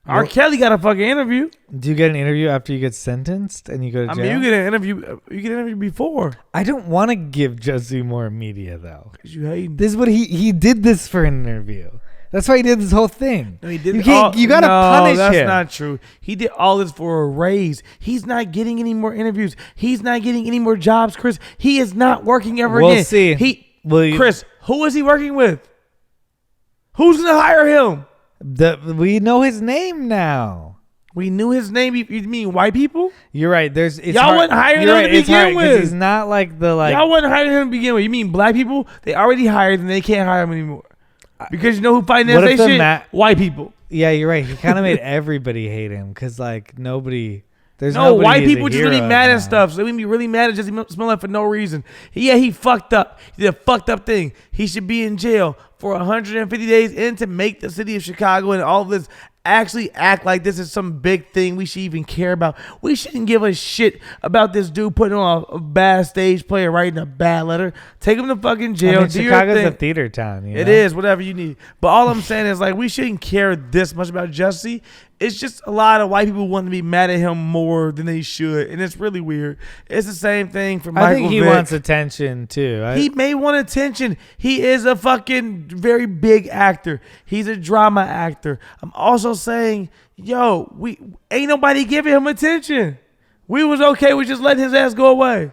R. Kelly got a fucking interview. Do you get an interview after you get sentenced and you go to I jail? mean, you get an interview. You get an interview before. I don't want to give Jesse more media though. 'Cause you hating. This is what he did this for an interview. That's why he did this whole thing. No, he did. You can't. You gotta punish that's him. not true. He did all this for a raise. He's not getting any more interviews. He's not getting any more jobs, Chris. He is not working ever We'll again. see. Chris, who is he working with? Who's gonna hire him? We know his name now. We knew his name. You mean white people? You're right. It's Y'all hard. wouldn't hire You're him to it's hard begin 'cause with. He's not like the like. Y'all wouldn't hire him to begin with. You mean black people? They already hired and they can't hire him anymore. Because you know who financed What if that the shit? White people. Yeah, you're right. He kind of made everybody hate him because like nobody. There's No, nobody white he's a people just really hero mad now. at stuff. So they would be really mad at Jesse Smollett for no reason. He fucked up. He did a fucked up thing. He should be in jail for 150 days and to make the city of Chicago and all of this actually act like this is some big thing we should even care about. We shouldn't give a shit about this dude putting on a bad stage play or writing a bad letter. Take him to fucking jail. I mean, do your Chicago's thing. a theater town. You It know? is, whatever you need. But all I'm saying is, like, we shouldn't care this much about Jussie. It's just a lot of white people want to be mad at him more than they should. And it's really weird. It's the same thing for Michael I think he Vick. wants attention too. He may want attention. He is a fucking very big actor. He's a drama actor. I'm also saying, yo, we ain't nobody giving him attention. We was okay with just letting his ass go away.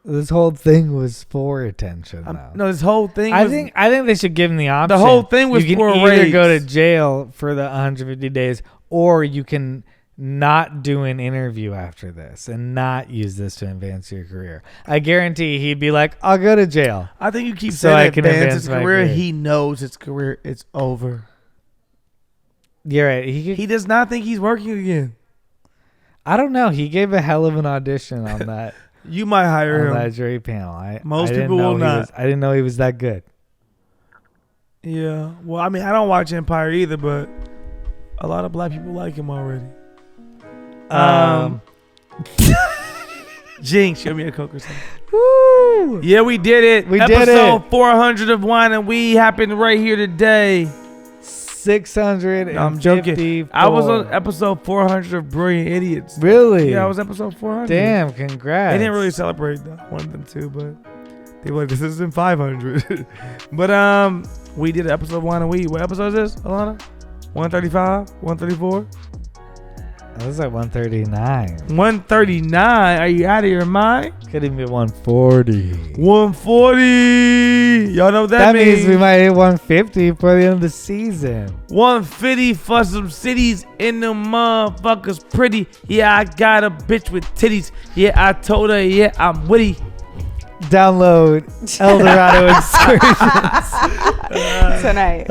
This whole thing was for attention, though. No, this whole thing. I think they should give him the option. The whole thing was you can for either rates. go to jail for the 150 days, or you can not do an interview after this and not use this to advance your career. I guarantee he'd be like, "I'll go to jail." I think you keep So saying I it can advance advance his my career. career. He knows his career is over. You're right. He He does not think he's working again. I don't know. He gave a hell of an audition on that You might hire on him. that jury panel. Most I didn't people know will he not. was- I didn't know he was that good. Yeah. Well, I mean, I don't watch Empire either, but a lot of black people like him already. Jinx, show me a Coke or something. Woo! Yeah, we did it. We did Episode 400 of Wine and Weed happened right here today. 600. No, I'm joking. I was on episode 400 of Brilliant Idiots. Really? Yeah, I was episode 400. Damn, congrats. They didn't really celebrate that. I wanted them to, but they were like, this isn't 500. But we did episode Wine and Weed. What episode is this, Alana? 135? 134? That was like 139. 139? Are you out of your mind? Could even be 140. 140. Y'all know what that means we might hit 150 for the end of the season. 150 for some cities in the motherfuckers pretty. Yeah, I got a bitch with titties. Yeah, I told her, yeah, I'm witty. Download Eldorado Excursions Tonight.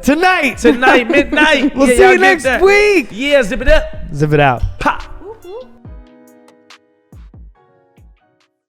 tonight. Tonight, midnight. We'll Yeah, see y'all you get next that. week. Yeah, zip it up. Zip it out. Pop.